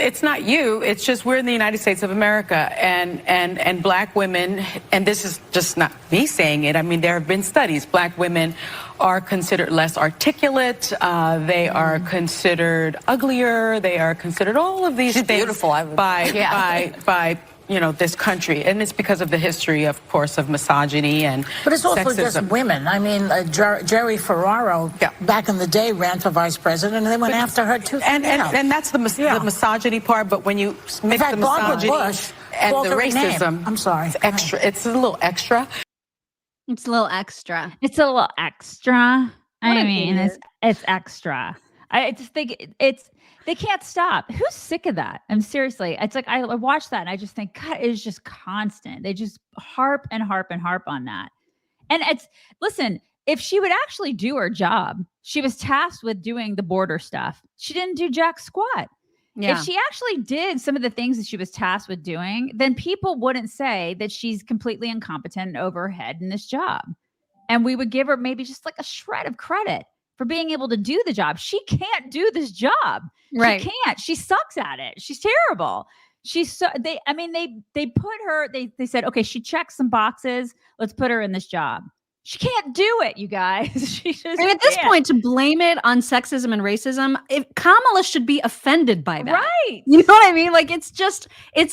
it's not you. It's just we're in the United States of America, and black women, and this is just not me saying it. I mean, there have been studies. Black women are considered less articulate. They are considered uglier. They are considered all of these things beautiful, by this country, and it's because of the history, of course, of misogyny and But it's also sexism. just women. I mean, Jerry Ferraro back in the day ran for vice president, and they went after her too. And that's the misogyny part. But when you mix the misogyny and the racism, I'm sorry, it's extra. It's a little extra. It's a little extra. It's a little extra. I mean, it's extra. I just think they can't stop. Who's sick of that? I'm seriously. It's like I watch that and I just think, God, it is just constant. They just harp and harp and harp on that. And listen, if she would actually do her job, she was tasked with doing the border stuff. She didn't do jack squat. Yeah. If she actually did some of the things that she was tasked with doing, then people wouldn't say that she's completely incompetent and over her head in this job. And we would give her maybe just like a shred of credit for being able to do the job. She can't do this job. Right. She can't. She sucks at it. She's terrible. They put her, they said, okay, she checks some boxes. Let's put her in this job. She can't do it, you guys. She just and at this point, to blame it on sexism and racism, Kamala should be offended by that. Right. You know what I mean? Like, it's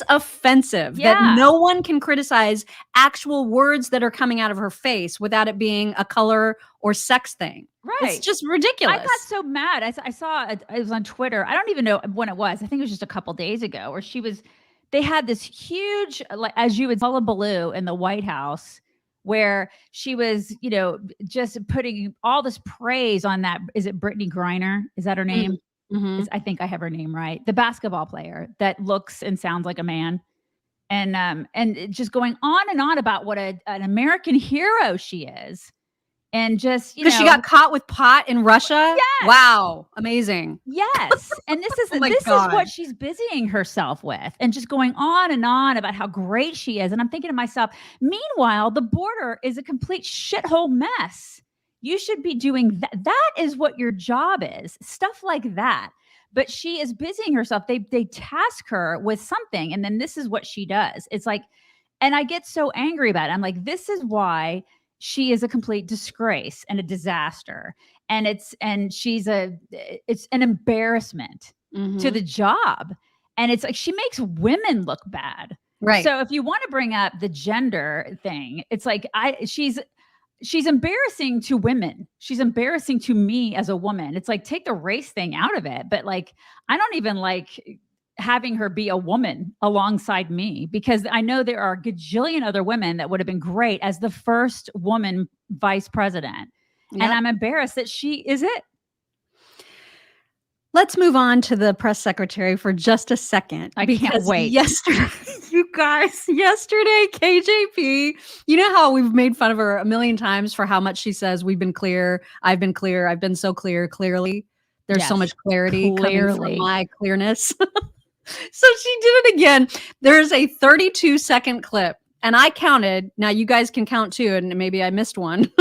offensive that no one can criticize actual words that are coming out of her face without it being a color or sex thing. Right. It's just ridiculous. I got so mad. I saw it was on Twitter. I don't even know when it was. I think it was just a couple days ago where they had this huge, like, as you would hullabaloo in the White House, where she was, just putting all this praise on that. Is it Brittany Griner? Is that her name? Mm-hmm. I think I have her name right. The basketball player that looks and sounds like a man. And just going on and on about what an American hero she is. And just, because she got caught with pot in Russia. Yes. Wow. Amazing. Yes. And this is is what she's busying herself with, and just going on and on about how great she is. And I'm thinking to myself, meanwhile, the border is a complete shithole mess. You should be doing that. That is what your job is. Stuff like that. But she is busying herself. They task her with something, and then this is what she does. It's like, and I get so angry about it. I'm like, this is why she is a complete disgrace and a disaster. And it's an embarrassment to the job. And it's like, she makes women look bad. Right. So if you want to bring up the gender thing, it's like, she's embarrassing to women. She's embarrassing to me as a woman. It's like, take the race thing out of it. But like, I don't even like having her be a woman alongside me, because I know there are a gajillion other women that would have been great as the first woman vice president. Yep. And I'm embarrassed that she is it. Let's move on to the press secretary for just a second. I can't wait. Yesterday, KJP, you know how we've made fun of her a million times for how much she says, we've been clear, I've been clear, I've been so clear, clearly. There's so much clarity coming from my clearness. So she did it again. There's a 32-second clip, and I counted. Now you guys can count too, and maybe I missed one.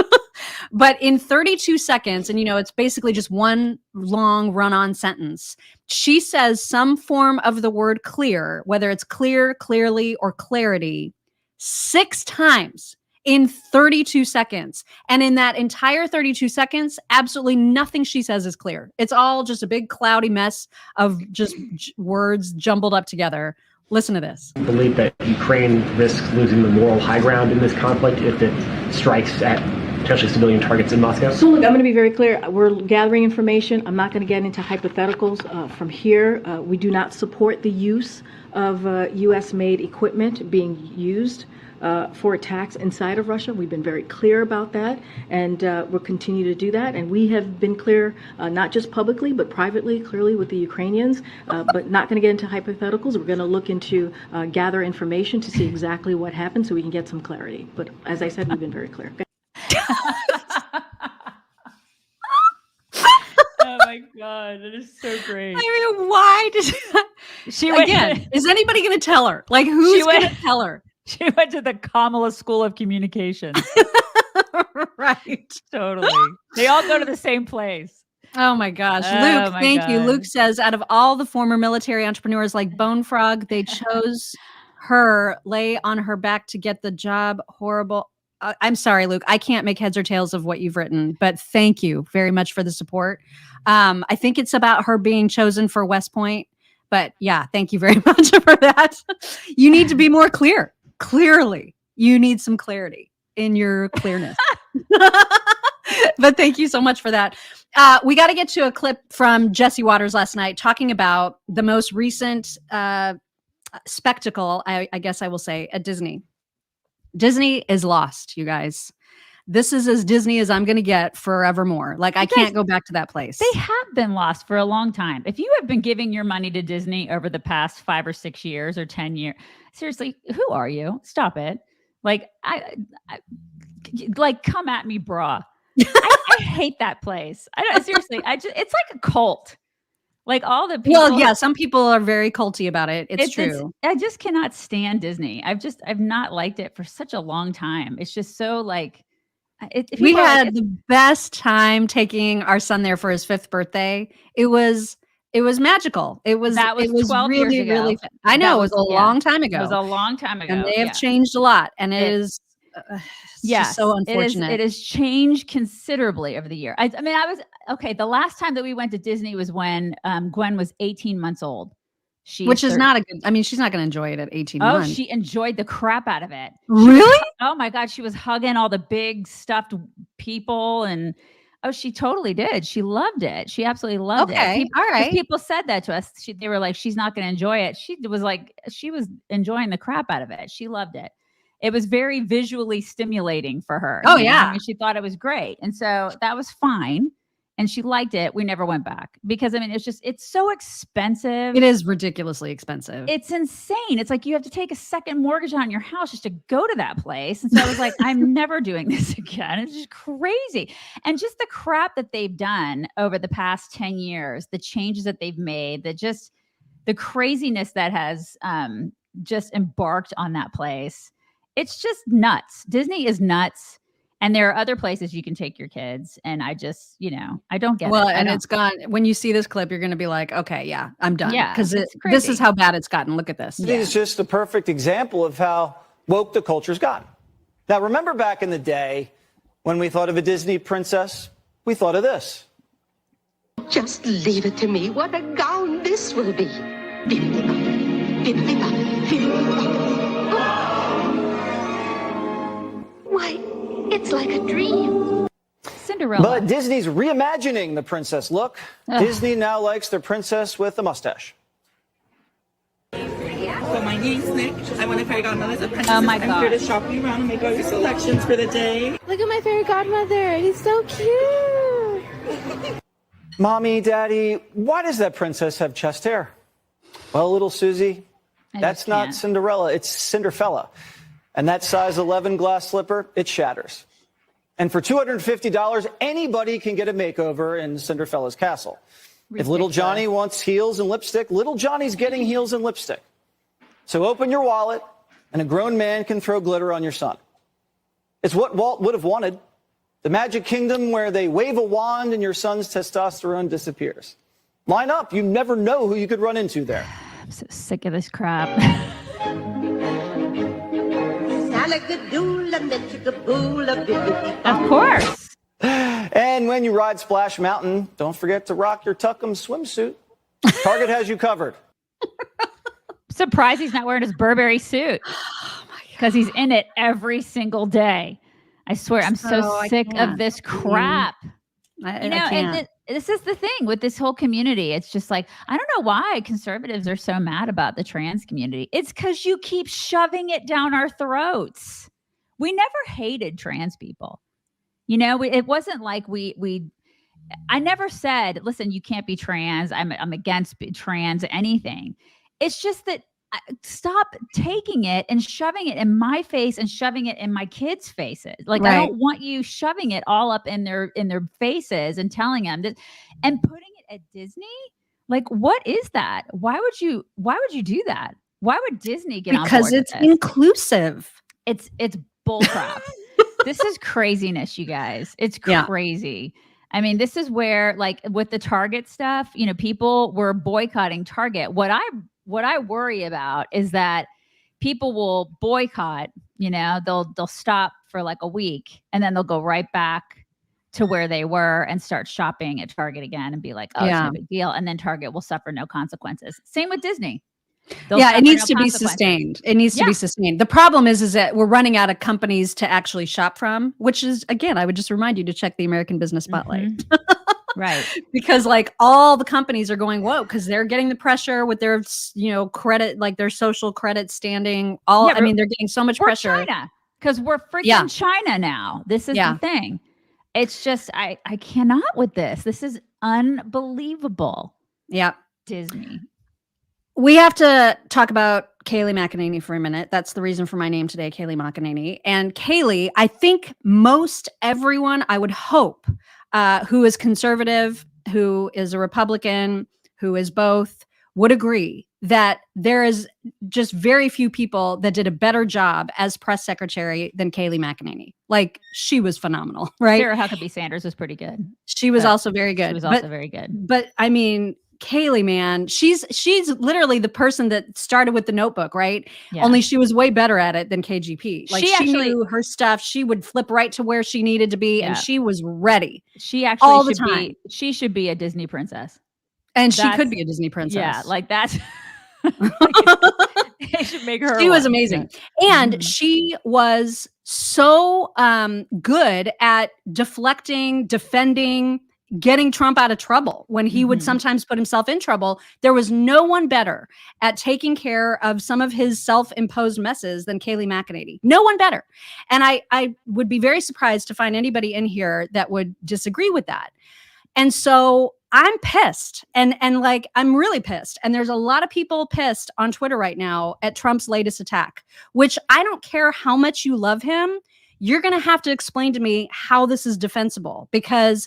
But in 32 seconds, and it's basically just one long run-on sentence, she says some form of the word clear, whether it's clear, clearly, or clarity, 6 times in 32 seconds. And in that entire 32 seconds, absolutely nothing she says is clear. It's all just a big cloudy mess of just words jumbled up together. Listen to this. I believe that Ukraine risks losing the moral high ground in this conflict if it strikes at potentially civilian targets in Moscow? So look, I'm going to be very clear. We're gathering information. I'm not going to get into hypotheticals from here. We do not support the use of U.S.-made equipment being used for attacks inside of Russia. We've been very clear about that, and we'll continue to do that. And we have been clear, not just publicly, but privately, clearly with the Ukrainians, but not going to get into hypotheticals. We're going to look into gather information to see exactly what happened so we can get some clarity. But as I said, we've been very clear. Oh my God, that is so great. I mean, why did she again? Is anybody going to tell her? Like, who's going to tell her? She went to the Kamala School of Communications. Right. Totally. They all go to the same place. Oh my gosh. Oh Luke, my thank you. God. Luke says, out of all the former military entrepreneurs like Bone Frog, they chose her, lay on her back to get the job. Horrible. I'm sorry, Luke. I can't make heads or tails of what you've written, but thank you very much for the support. I think it's about her being chosen for West Point, but yeah, thank you very much for that. You need to be more clear. Clearly, you need some clarity in your clearness. But thank you so much for that. We got to get to a clip from Jesse Waters last night talking about the most recent spectacle, I guess I will say, at Disney. Disney is lost, you guys. This is as Disney as I'm going to get forevermore. Like, I can't go back to that place. They have been lost for a long time. If you have been giving your money to Disney over the past 5 or 6 years or 10 years, seriously, who are you? Stop it. Like, like, come at me, brah. I hate that place. Seriously, it's like a cult. Like, all the people. Well, yeah, some people are very culty about it. It's true. I just cannot stand Disney. I've not liked it for such a long time. It's just so like. We had the best time taking our son there for his 5th birthday. It was magical. It was 12 really, years ago. really fun. I know, it was a long time ago. It was a long time ago. And they have changed a lot. And it is just so unfortunate. It has changed considerably over the year. I mean, the last time that we went to Disney was when Gwen was 18 months old. Which is not a good, I mean, she's not going to enjoy it at 18 months. Oh, she enjoyed the crap out of it. Really? Oh my God. She was hugging all the big stuffed people and she totally did. She loved it. She absolutely loved it. All right. People said that to us. They were like, she's not going to enjoy it. She was enjoying the crap out of it. She loved it. It was very visually stimulating for her. Oh, yeah. I mean, she thought it was great. And so that was fine. And she liked it. We never went back because, I mean, it's so expensive. It is ridiculously expensive. It's insane. It's like you have to take a second mortgage on your house just to go to that place. And so I was like, I'm never doing this again. It's just crazy. And just the crap that they've done over the past 10 years, the changes that they've made, the craziness that has just embarked on that place. It's just nuts. Disney is nuts. And there are other places you can take your kids. And I just, I don't get it. Well, and it's gone. When you see this clip, you're going to be like, okay, yeah, I'm done. Yeah, because this is how bad it's gotten. Look at this. It is just the perfect example of how woke the culture's gotten. Now, remember back in the day when we thought of a Disney princess, we thought of this. Just leave it to me. What a gown this will be. Bibbidi-bobbidi, bibbidi-bobbidi, bibbidi-bobbidi. Why, it's like a dream. Cinderella. But Disney's reimagining the princess look. Disney now likes their princess with a mustache. So my name's Nick. I'm one of fairy godmother's apprentices. Oh my God. I'm here to shop you around and make all your selections for the day. Look at my fairy godmother. He's so cute. Mommy, Daddy, why does that princess have chest hair? Well, little Susie, that's not Cinderella. It's Cinderfella. And that size 11 glass slipper, it shatters. And for $250, anybody can get a makeover in Cinderfella's castle. Ridiculous. If little Johnny wants heels and lipstick, little Johnny's getting heels and lipstick. So open your wallet, and a grown man can throw glitter on your son. It's what Walt would have wanted. The magic kingdom where they wave a wand and your son's testosterone disappears. Line up. You never know who you could run into there. I'm so sick of this crap. Of course. And when you ride Splash Mountain, don't forget to rock your Tuckum swimsuit. Target has you covered. Surprised he's not wearing his Burberry suit because he's in it every single day. I swear, I'm so sick of this crap. And this is the thing with this whole community. It's just like, I don't know why conservatives are so mad about the trans community. It's because you keep shoving it down our throats. We never hated trans people. It wasn't like I never said, listen, you can't be trans. I'm against trans anything. It's just that stop taking it and shoving it in my face and shoving it in my kids' faces. Like, right. I don't want you shoving it all up in their faces and telling them that, and putting it at Disney. Like, what is that? Why would you do that? Why would Disney get on board Because with it's this? inclusive. It's bullcrap. This is craziness, you guys. It's Yeah. crazy. I mean, this is where, like, with the Target stuff, you know, people were boycotting Target. What I worry about is that people will boycott, you know, they'll stop for like a week and then they'll go right back to where they were and start shopping at Target again and be like, oh, it's no big deal. And then Target will suffer no consequences. Same with Disney. It needs to be sustained. It needs to be sustained. The problem is that we're running out of companies to actually shop from, which is, again, I would just remind you to check the American Business Spotlight. Right. Because like all the companies are going, whoa, because they're getting the pressure with their, you know, credit, like their social credit standing. I mean, they're getting so much pressure. China, because we're freaking China now. This is the thing. It's just, I cannot with this. This is unbelievable. Yeah. Disney. We have to talk about Kayleigh McEnany for a minute. That's the reason for my name today, Kayleigh McEnany. And Kayleigh, I think most everyone, I would hope, who is conservative, who is a Republican, who is both, would agree that there is just very few people that did a better job as press secretary than Kayleigh McEnany. Like, she was phenomenal, right? Sarah Huckabee Sanders was pretty good. She was also very good. She was also very good. But I mean, Kayleigh, man, she's literally the person that started with the Notebook, right? Yeah. Only she was way better at it than KGP. Like, She she actually- knew her stuff. She would flip right to where she needed to be, and she was ready. She actually all the should time. she should be a Disney princess. And she could be a Disney princess. Yeah, like that's they should make her. She was one. amazing. Yeah. And she was so good at deflecting, defending, getting Trump out of trouble when he would sometimes put himself in trouble. There was no one better at taking care of some of his self-imposed messes than Kayleigh McEnany. No one better. And I would be very surprised to find anybody in here that would disagree with that. And so I'm pissed and like, I'm really pissed. And there's a lot of people pissed on Twitter right now at Trump's latest attack, which I don't care how much you love him. You're going to have to explain to me how this is defensible, because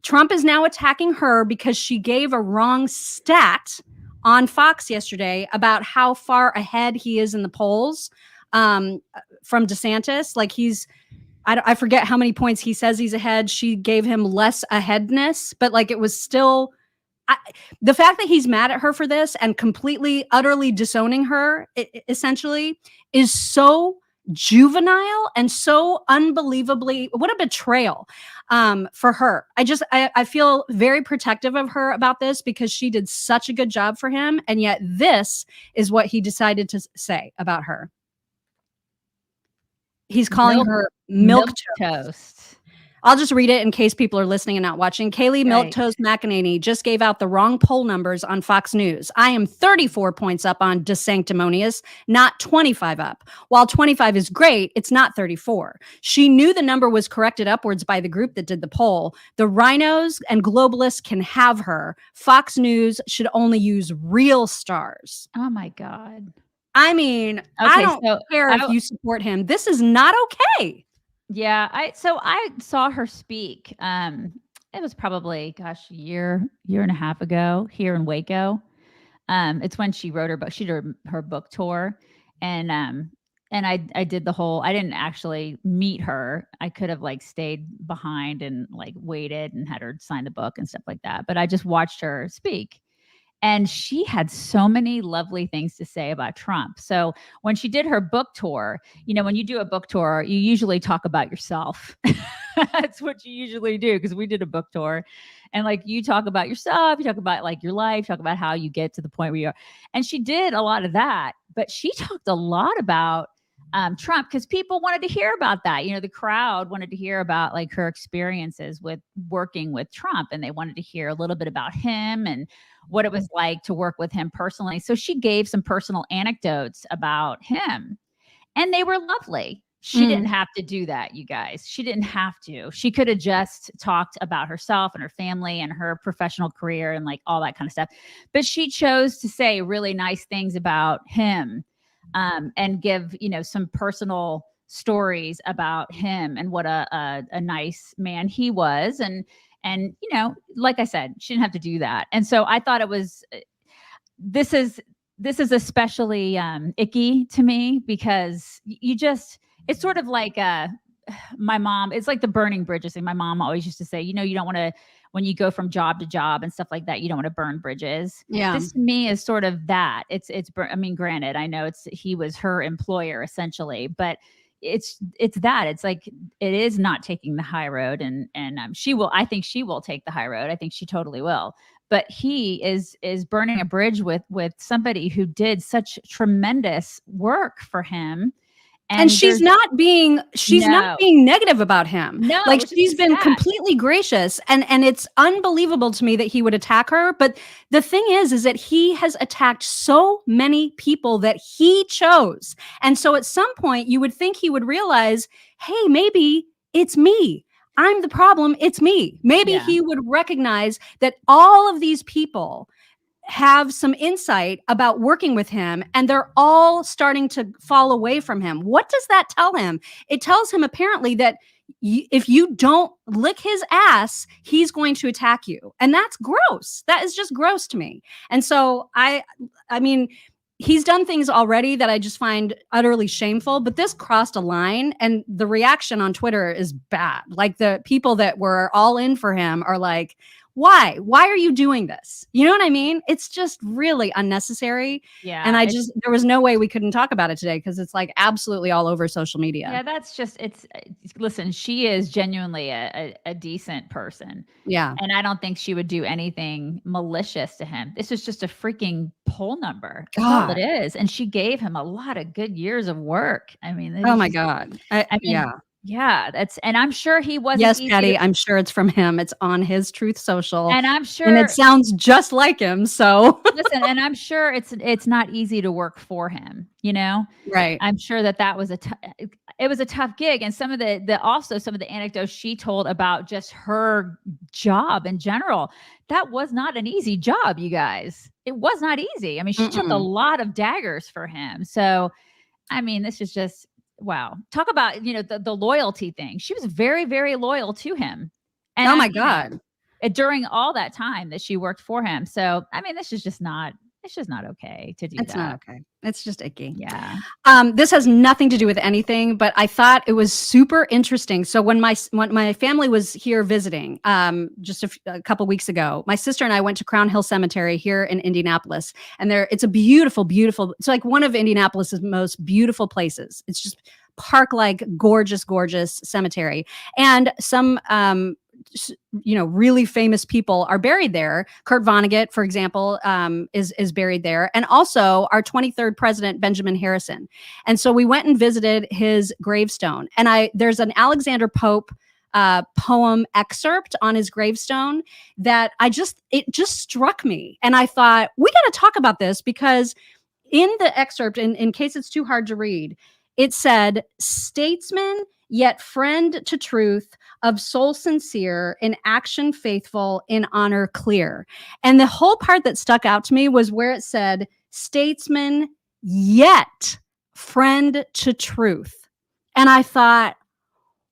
Trump is now attacking her because she gave a wrong stat on Fox yesterday about how far ahead he is in the polls from DeSantis. Like, I forget how many points he says he's ahead. She gave him less aheadness, but like, it was still the fact that he's mad at her for this and completely, utterly disowning her, essentially, is so juvenile and so unbelievably, what a betrayal for her. I feel very protective of her about this, because she did such a good job for him. And yet this is what he decided to say about her. He's calling her milk toast. I'll just read it in case people are listening and not watching. Kayleigh Milquetoast McEnany just gave out the wrong poll numbers on Fox News. I am 34 points up on DeSanctimonious, not 25 up. While 25 is great, it's not 34. She knew the number was corrected upwards by the group that did the poll. The rhinos and globalists can have her. Fox News should only use real stars. Oh my God. I mean, I don't care if you support him. This is not okay. Yeah, I saw her speak. It was probably, gosh, a year and a half ago here in Waco. It's when she wrote her book. She did her book tour, and I did the whole. I didn't actually meet her. I could have like stayed behind and like waited and had her sign the book and stuff like that. But I just watched her speak. And she had so many lovely things to say about Trump. So when she did her book tour, you know, when you do a book tour, you usually talk about yourself. That's what you usually do, because we did a book tour. And like, you talk about yourself, you talk about like your life, talk about how you get to the point where you are. And she did a lot of that. But she talked a lot about Trump, because people wanted to hear about that. You know, the crowd wanted to hear about like her experiences with working with Trump. And they wanted to hear a little bit about him and what it was like to work with him personally. So she gave some personal anecdotes about him, and they were lovely. She didn't have to do that, you guys. She didn't have to. She could have just talked about herself and her family and her professional career and like all that kind of stuff. But she chose to say really nice things about him, and give, you know, some personal stories about him and what a nice man he was. And, you know, like I said, she didn't have to do that. And so I thought it was, this is this is especially icky to me because it's sort of like my mom, it's like the burning bridges thing. My mom always used to say, you don't want to, when you go from job to job and stuff like that, you don't want to burn bridges. Yeah. This to me is sort of that. I mean, granted, I know he was her employer essentially, but it's that. It's like, it is not taking the high road, and I think she will take the high road. I think she totally will. But he is burning a bridge with somebody who did such tremendous work for him. And she's not being negative about him. No, like she's been completely gracious, and it's unbelievable to me that he would attack her. But the thing is that he has attacked so many people that he chose. And so at some point you would think he would realize, hey, maybe it's me. I'm the problem. It's me. Maybe he would recognize that all of these people have some insight about working with him, and they're all starting to fall away from him. What does that tell him? It tells him apparently that if you don't lick his ass, he's going to attack you. And that's gross. That is just gross to me. And so I mean, he's done things already that I just find utterly shameful, but this crossed a line, and the reaction on Twitter is bad. Like the people that were all in for him are like, why are you doing this? You know what I mean? It's just really unnecessary. Yeah. And there was no way we couldn't talk about it today, because it's like absolutely all over social media. Yeah, that's just, listen, she is genuinely a decent person. Yeah. And I don't think she would do anything malicious to him. This is just a freaking poll number. That's all it is. And she gave him a lot of good years of work. I mean, oh my God. I mean, yeah. Yeah, and I'm sure he wasn't. Yes, Patty, I'm sure it's from him. It's on his Truth Social, and I'm sure, and it sounds just like him. So listen, and I'm sure it's not easy to work for him. Right? I'm sure that was it was a tough gig, and some of the anecdotes she told about just her job in general. That was not an easy job, you guys. It was not easy. I mean, she took a lot of daggers for him. So, I mean, this is just. Wow. Talk about, the loyalty thing. She was very, very loyal to him. And oh my God. During all that time that she worked for him. So, I mean, it's just not okay to do that. It's not okay. It's just icky. Yeah. This has nothing to do with anything, but I thought it was super interesting. So when my family was here visiting, just a couple weeks ago, my sister and I went to Crown Hill Cemetery here in Indianapolis, and it's a beautiful, beautiful. It's like one of Indianapolis's most beautiful places. It's just park-like, gorgeous, gorgeous cemetery, and some really famous people are buried there. Kurt Vonnegut, for example, is buried there, and also our 23rd president, Benjamin Harrison. And so we went and visited his gravestone, and there's an Alexander Pope poem excerpt on his gravestone that it just struck me, and I thought, we got to talk about this, because in the excerpt, in case it's too hard to read, it said, "Statesman yet friend to truth, of soul sincere, in action faithful, in honor clear." And the whole part that stuck out to me was where it said, "Statesman yet friend to truth." And I thought,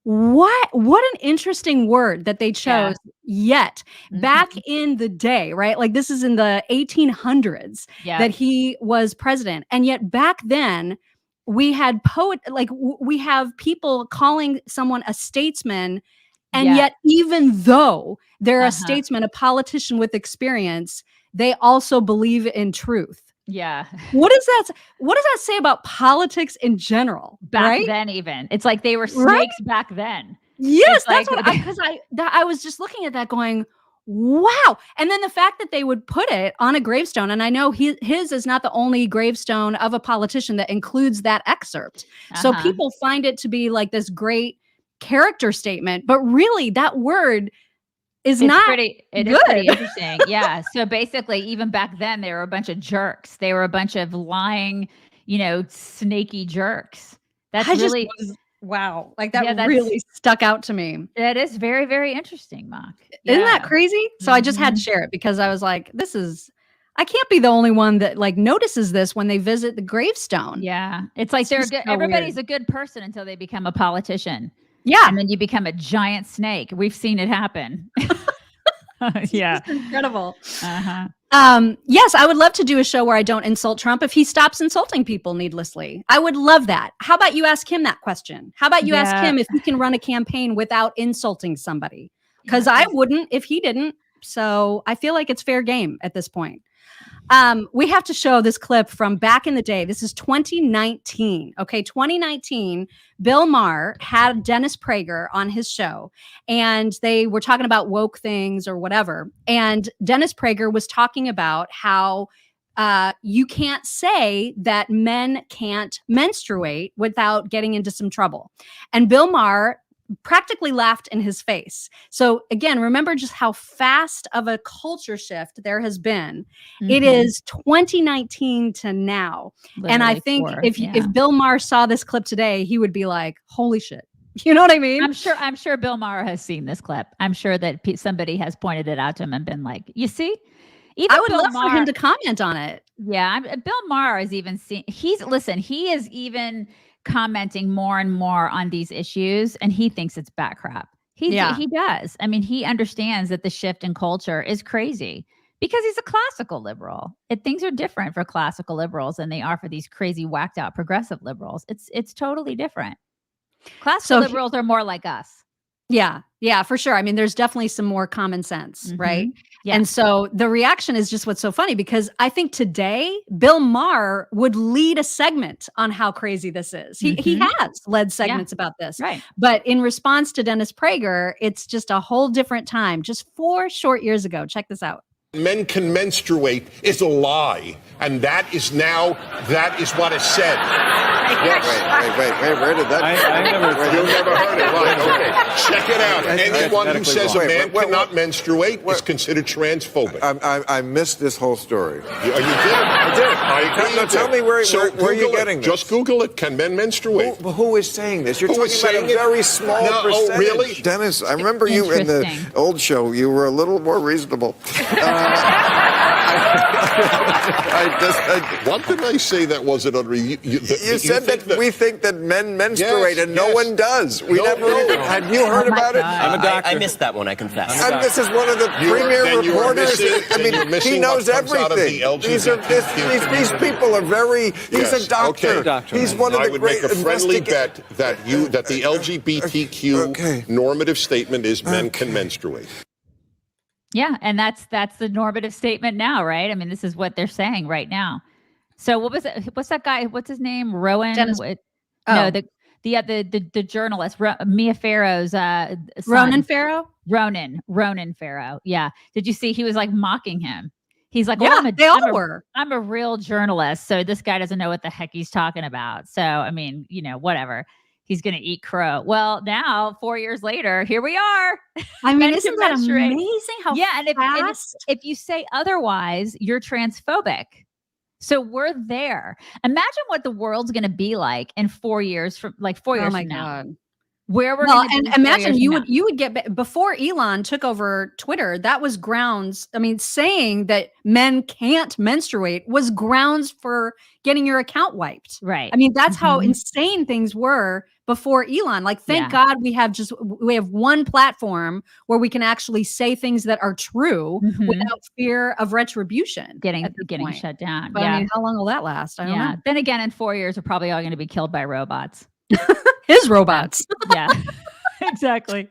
what an interesting word that they chose. Yet back in the day, right? Like this is in the 1800s that he was president. And yet back then, we had we have people calling someone a statesman, and yet even though they're a statesman, a politician with experience, they also believe in truth. Yeah. What does that say about politics in general? Back then, even it's like they were snakes back then. Yes, that's because I was just looking at that going, wow. And then the fact that they would put it on a gravestone, and I know his is not the only gravestone of a politician that includes that excerpt. So people find it to be like this great character statement, but really that word is not pretty interesting. Yeah. So basically, even back then, they were a bunch of jerks. They were a bunch of lying, snaky jerks. That's really wow. Like that really stuck out to me. That is very, very interesting, Mock. Yeah. Isn't that crazy? So I just had to share it, because I was like, I can't be the only one that notices this when they visit the gravestone. Yeah. It's like everybody's a good person until they become a politician. Yeah. And then you become a giant snake. We've seen it happen. Yeah. It's incredible. Uh-huh. Yes, I would love to do a show where I don't insult Trump if he stops insulting people needlessly. I would love that. How about you ask him that question? How about you ask him if he can run a campaign without insulting somebody? Because I wouldn't if he didn't. So I feel like it's fair game at this point. We have to show this clip from back in the day. This is 2019. Okay, 2019. Bill Maher had Dennis Prager on his show, and they were talking about woke things or whatever. And Dennis Prager was talking about how you can't say that men can't menstruate without getting into some trouble. And Bill Maher practically laughed in his face. So again, remember just how fast of a culture shift there has been. It is 2019 to now. And I think if Bill Maher saw this clip today, he would be like, holy shit. You know what I mean? I'm sure Bill Maher has seen this clip. I'm sure that somebody has pointed it out to him and been like, you see? I would love for him to comment on it. Yeah. Bill Maher has even seen, he is even commenting more and more on these issues, and he thinks it's bat crap. He does. I mean, he understands that the shift in culture is crazy because he's a classical liberal. Things are different for classical liberals than they are for these crazy whacked out progressive liberals. It's totally different. Classical liberals are more like us. Yeah, for sure. I mean, there's definitely some more common sense, right? Yeah. And so the reaction is just what's so funny, because I think today Bill Maher would lead a segment on how crazy this is. He has led segments about this. Right. But in response to Dennis Prager, it's just a whole different time, just 4 short years ago. Check this out. Men can menstruate is a lie, and that is what is said. Yes. Wait, where did that? You've never heard it, right? Okay, check it out. Anyone who says a man cannot menstruate is considered transphobic. I missed this whole story. You did? I did. I agree. No, tell me where are you getting this? Just Google it. Can men menstruate? Who is saying this? You're talking about a very small percentage. Oh, really? Dennis, I remember you in the old show. You were a little more reasonable. What did I say that wasn't unreasonable? You said that we think that men menstruate and no one does. We never even. Have you heard about it? I'm a doctor. I missed that one, I confess. And this is one of the premier reporters. I mean, he knows everything. These people are very. He's a doctor. Okay. He's one of the great. I would make a friendly bet that the LGBTQ normative statement is men can menstruate. Yeah, and that's the normative statement now, right? I mean, this is what they're saying right now. So what was it? What's that guy? What's his name? Rowan? No, the journalist, Mia Farrow's son. Ronan Farrow? Ronan Farrow. Yeah. Did you see? He was like mocking him. He's like, I'm a real journalist, so this guy doesn't know what the heck he's talking about. So, I mean, whatever. He's going to eat crow. Well, now 4 years later, here we are. I mean, isn't that amazing? How and if you say otherwise, you're transphobic. So we're there. Imagine what the world's going to be like in 4 years from now. Oh my God. Where we're and imagine you would get, before Elon took over Twitter, that was grounds. I mean, saying that men can't menstruate was grounds for getting your account wiped. Right. I mean, that's how insane things were before Elon. Like, thank God we have one platform where we can actually say things that are true without fear of retribution. Getting shut down. But I mean, how long will that last? I don't know. Then again, in 4 years, we're probably all going to be killed by robots. His robots. Yeah, exactly.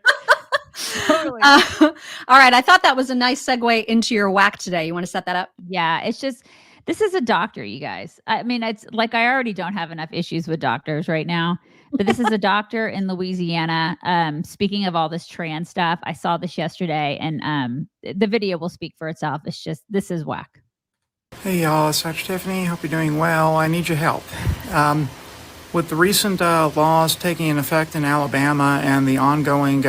Totally. All right. I thought that was a nice segue into your whack today. You want to set that up? Yeah. It's just, this is a doctor, you guys. I mean, it's like, I already don't have enough issues with doctors right now, but this is a doctor in Louisiana. Speaking of all this trans stuff, I saw this yesterday, and the video will speak for itself. It's just, this is whack. Hey y'all, it's Dr. Tiffany. Hope you're doing well. I need your help. With the recent laws taking effect in Alabama and the ongoing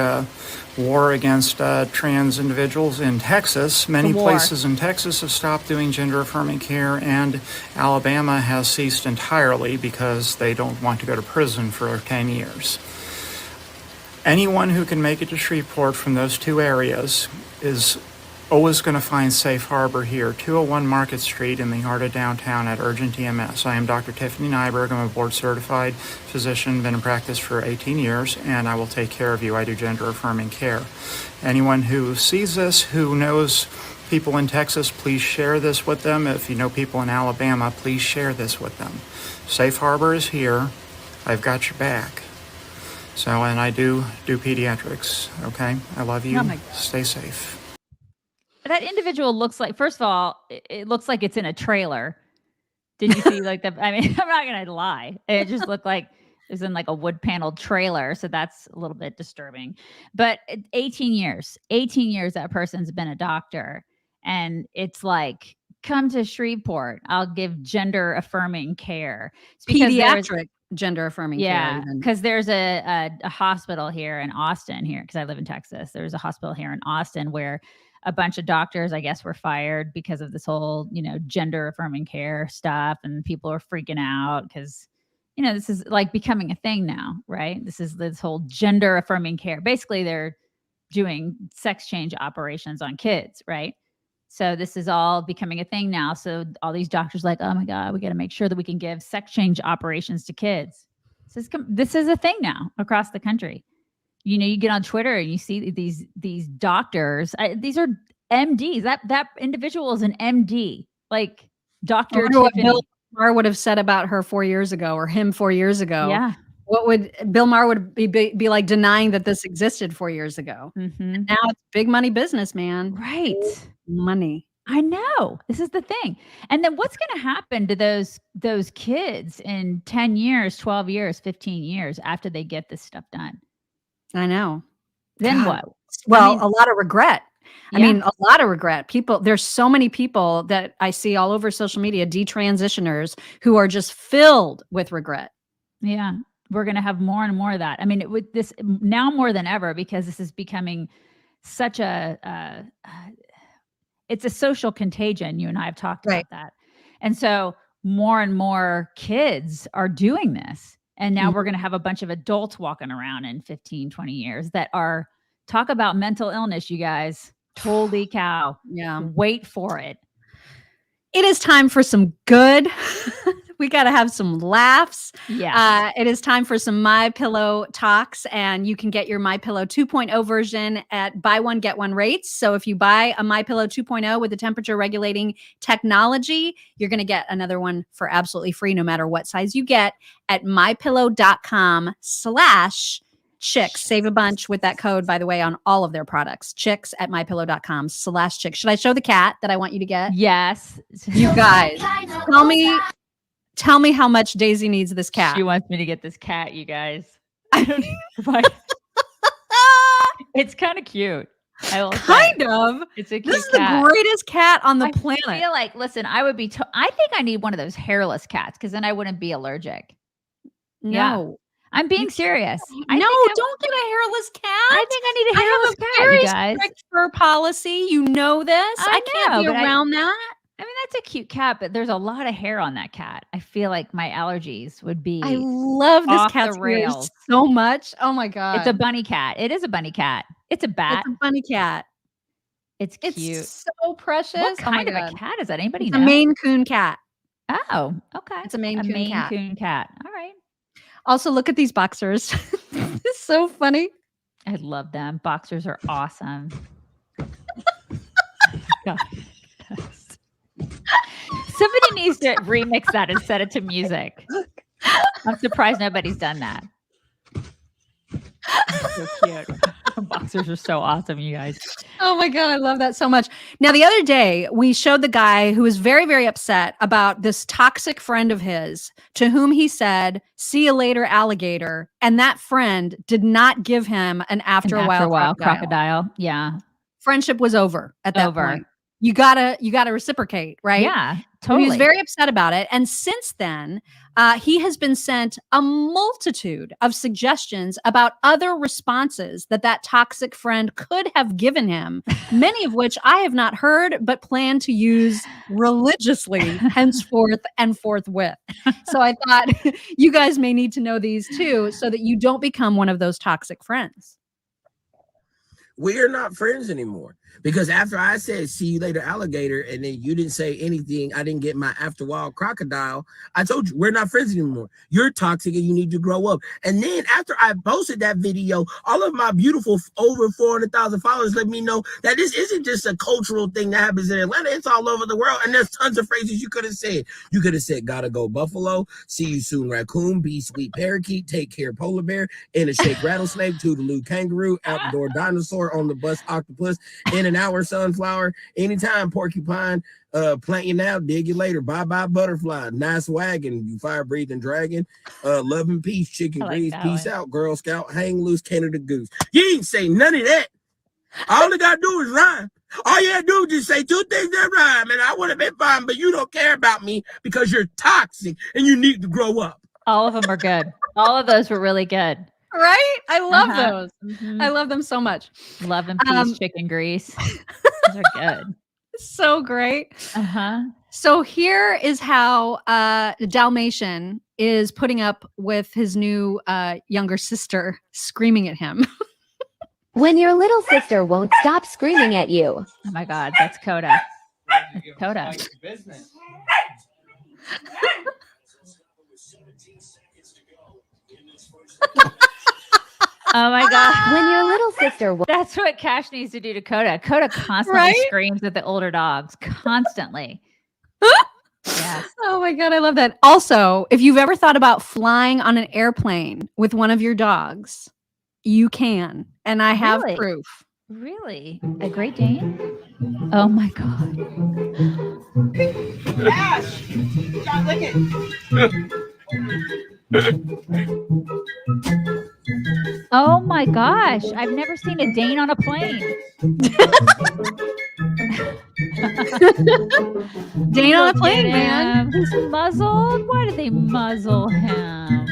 war against trans individuals in Texas, many places in Texas have stopped doing gender-affirming care, and Alabama has ceased entirely because they don't want to go to prison for 10 years. Anyone who can make it to Shreveport from those two areas is always going to find safe harbor here, 201 Market Street in the heart of downtown at Urgent EMS. I am Dr. Tiffany Nyberg. I'm a board-certified physician, been in practice for 18 years, and I will take care of you. I do gender-affirming care. Anyone who sees this, who knows people in Texas, please share this with them. If you know people in Alabama, please share this with them. Safe harbor is here. I've got your back. So, and I do pediatrics, okay? I love you. Stay safe. That individual looks like, first of all, it looks like it's in a trailer. Did you see like the, I mean, I'm not going to lie. It just looked like it was in like a wood paneled trailer. So that's a little bit disturbing. But 18 years that person's been a doctor. And it's like, come to Shreveport. I'll give gender affirming care. Pediatric gender affirming care. Yeah, because there's a hospital here in Austin here, because I live in Texas. There's a hospital here in Austin where a bunch of doctors, I guess, were fired because of this whole, gender affirming care stuff. And people are freaking out because, this is like becoming a thing now, right? This whole gender affirming care. Basically, they're doing sex change operations on kids, right? So this is all becoming a thing now. So all these doctors like, oh my God, we got to make sure that we can give sex change operations to kids. This is a thing now across the country. You get on Twitter and you see these doctors. These are MDs. That individual is an MD, like Dr. Tiffany. What Bill Maher would have said about her 4 years ago, or him 4 years ago. Yeah. What would Bill Maher would be like denying that this existed 4 years ago? Mm-hmm. Now it's big money business, man. Right. Money. I know. This is the thing. And then what's going to happen to those kids in 10 years, 12 years, 15 years after they get this stuff done? I know. Then God. what? Well, a lot of regret. Yeah. I mean, a lot of regret. There's so many people that I see all over social media, detransitioners, who are just filled with regret. Yeah. We're going to have more and more of that. I mean, with this now more than ever, because this is becoming such it's a social contagion. You and I have talked about that. And so more and more kids are doing this. And now we're going to have a bunch of adults walking around in 15, 20 years that are, talk about mental illness, you guys. Holy cow. Yeah. Wait for it. It is time for some good. We got to have some laughs. Yeah. It is time for some MyPillow talks, and you can get your MyPillow 2.0 version at buy one, get one rates. So if you buy a MyPillow 2.0 with the temperature regulating technology, you're going to get another one for absolutely free, no matter what size you get, at mypillow.com/chicks. Save a bunch with that code, by the way, on all of their products. Chicks at mypillow.com/chicks. Should I show the cat that I want you to get? Yes. You guys, tell me how much Daisy needs this cat. She wants me to get this cat, you guys. I don't know if it's kind of cute. Kind of. It's a cute This is cat. the greatest cat on the planet. I feel like, listen, I would be, I think I need one of those hairless cats because then I wouldn't be allergic. No. Yeah. I'm being serious. Don't get a hairless cat. I think I need a hairless cat, you guys. Strict fur policy. You know this. I can't be around that. I mean, that's a cute cat, but there's a lot of hair on that cat. I feel like my allergies would be. I love this cat's ears so much. Oh my God. It's a bunny cat. It is a bunny cat. It's a bat. It's a bunny cat. It's cute. It's so precious. What kind of a cat is that? Anybody know? A Maine Coon cat. Oh, okay. It's a Maine Coon cat. All right. Also, look at these boxers. It's so funny. I love them. Boxers are awesome. God. Somebody needs to remix that and set it to music. I'm surprised nobody's done that. So cute. Boxers are so awesome, you guys. Oh my God, I love that so much. Now, the other day, we showed the guy who was very, very upset about this toxic friend of his to whom he said, "See you later, alligator." And that friend did not give him an after a while crocodile. Yeah. Friendship was over at that point. You gotta reciprocate, right? Yeah, totally. He was very upset about it. And since then, he has been sent a multitude of suggestions about other responses that toxic friend could have given him, many of which I have not heard, but plan to use religiously henceforth and forthwith. So I thought you guys may need to know these too, so that you don't become one of those toxic friends. We are not friends anymore. Because after I said, see you later, alligator, and then you didn't say anything, I didn't get my after a while crocodile. I told you, we're not friends anymore. You're toxic and you need to grow up. And then after I posted that video, all of my beautiful over 400,000 followers let me know that this isn't just a cultural thing that happens in Atlanta. It's all over the world. And there's tons of phrases you could have said. You could have said, gotta go buffalo, see you soon raccoon, be sweet parakeet, take care polar bear, in a shake rattlesnake, toodaloo kangaroo, outdoor dinosaur, on the bus octopus, in an hour sunflower, anytime porcupine, plant you now, dig you later, bye-bye butterfly, nice wagon, you fire-breathing dragon, love and peace, chicken grease, peace out, Girl Scout, hang loose, Canada Goose. You ain't say none of that. All you gotta do is rhyme. All you gotta do is just say 2 things that rhyme, and I would have been fine, but you don't care about me because you're toxic and you need to grow up. All of them are good. All of those were really good. Right? I love those. I love them so much. Love and peace, chicken grease. Those are good. So great. So here is how Dalmatian is putting up with his new younger sister screaming at him. When your little sister won't stop screaming at you. Oh my God, that's Coda. That's Coda. Oh my God. When your little sister That's what Cash needs to do to Coda. Coda constantly screams at the older dogs. Constantly. Yes. Oh my God, I love that. Also, if you've ever thought about flying on an airplane with one of your dogs, you can. And I have proof. Really? A Great Dane? Oh my God. Ash! John, lick it. Oh my gosh. I've never seen a Dane on a plane. Dane on a plane, man. He's muzzled. Why did they muzzle him?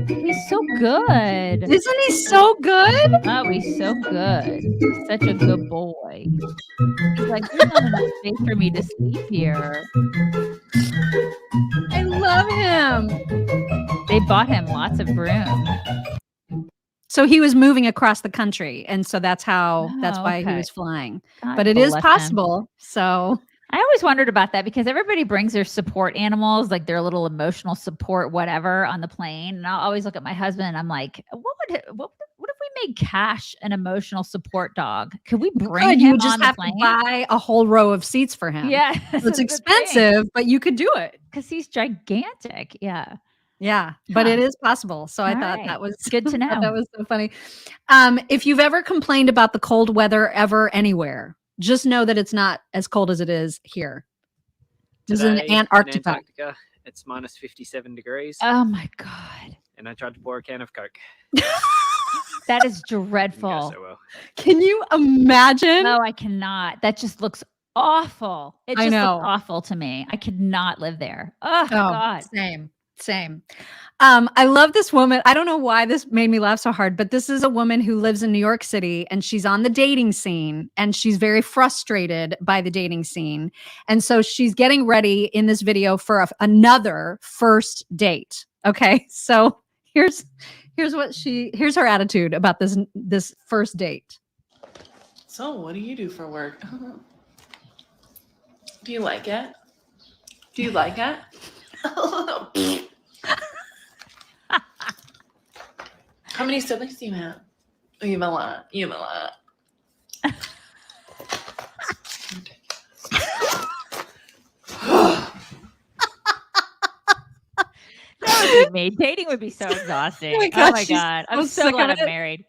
He's so good. Isn't he so good? Oh, he's so good. He's such a good boy. He's like, there's not enough space for me to sleep here. I love him. They bought him lots of room. So he was moving across the country, and so that's why he was flying. God but it is bless possible. him. So I always wondered about that because everybody brings their support animals, like their little emotional support, whatever, on the plane. And I'll always look at my husband and I'm like, what if we made Cash an emotional support dog? Could we bring him you would just on the have plane? to buy a whole row of seats for him. Yeah. So it's expensive, but you could do it. Because he's gigantic. Yeah. Yeah, but it is possible. So I thought right. that was Good to know. That was so funny. If you've ever complained about the cold weather ever anywhere, just know that it's not as cold as it is here. This is in Antarctica. It's minus 57 degrees. Oh my God. And I tried to pour a can of Coke. That is dreadful. So well. Can you imagine? No, I cannot. That just looks awful. It just looks awful to me. I could not live there. Oh God. Same. I love this woman. I don't know why this made me laugh so hard, but this is a woman who lives in New York City and she's on the dating scene and she's very frustrated by the dating scene. And so she's getting ready in this video for another first date. Okay. So here's her attitude about this first date. So what do you do for work? Do you like it? Do you like it? How many siblings do you have? Oh, you have a lot. You have a lot. That would be me. Dating would be so exhausting. Oh my God. I'm so glad I'm married.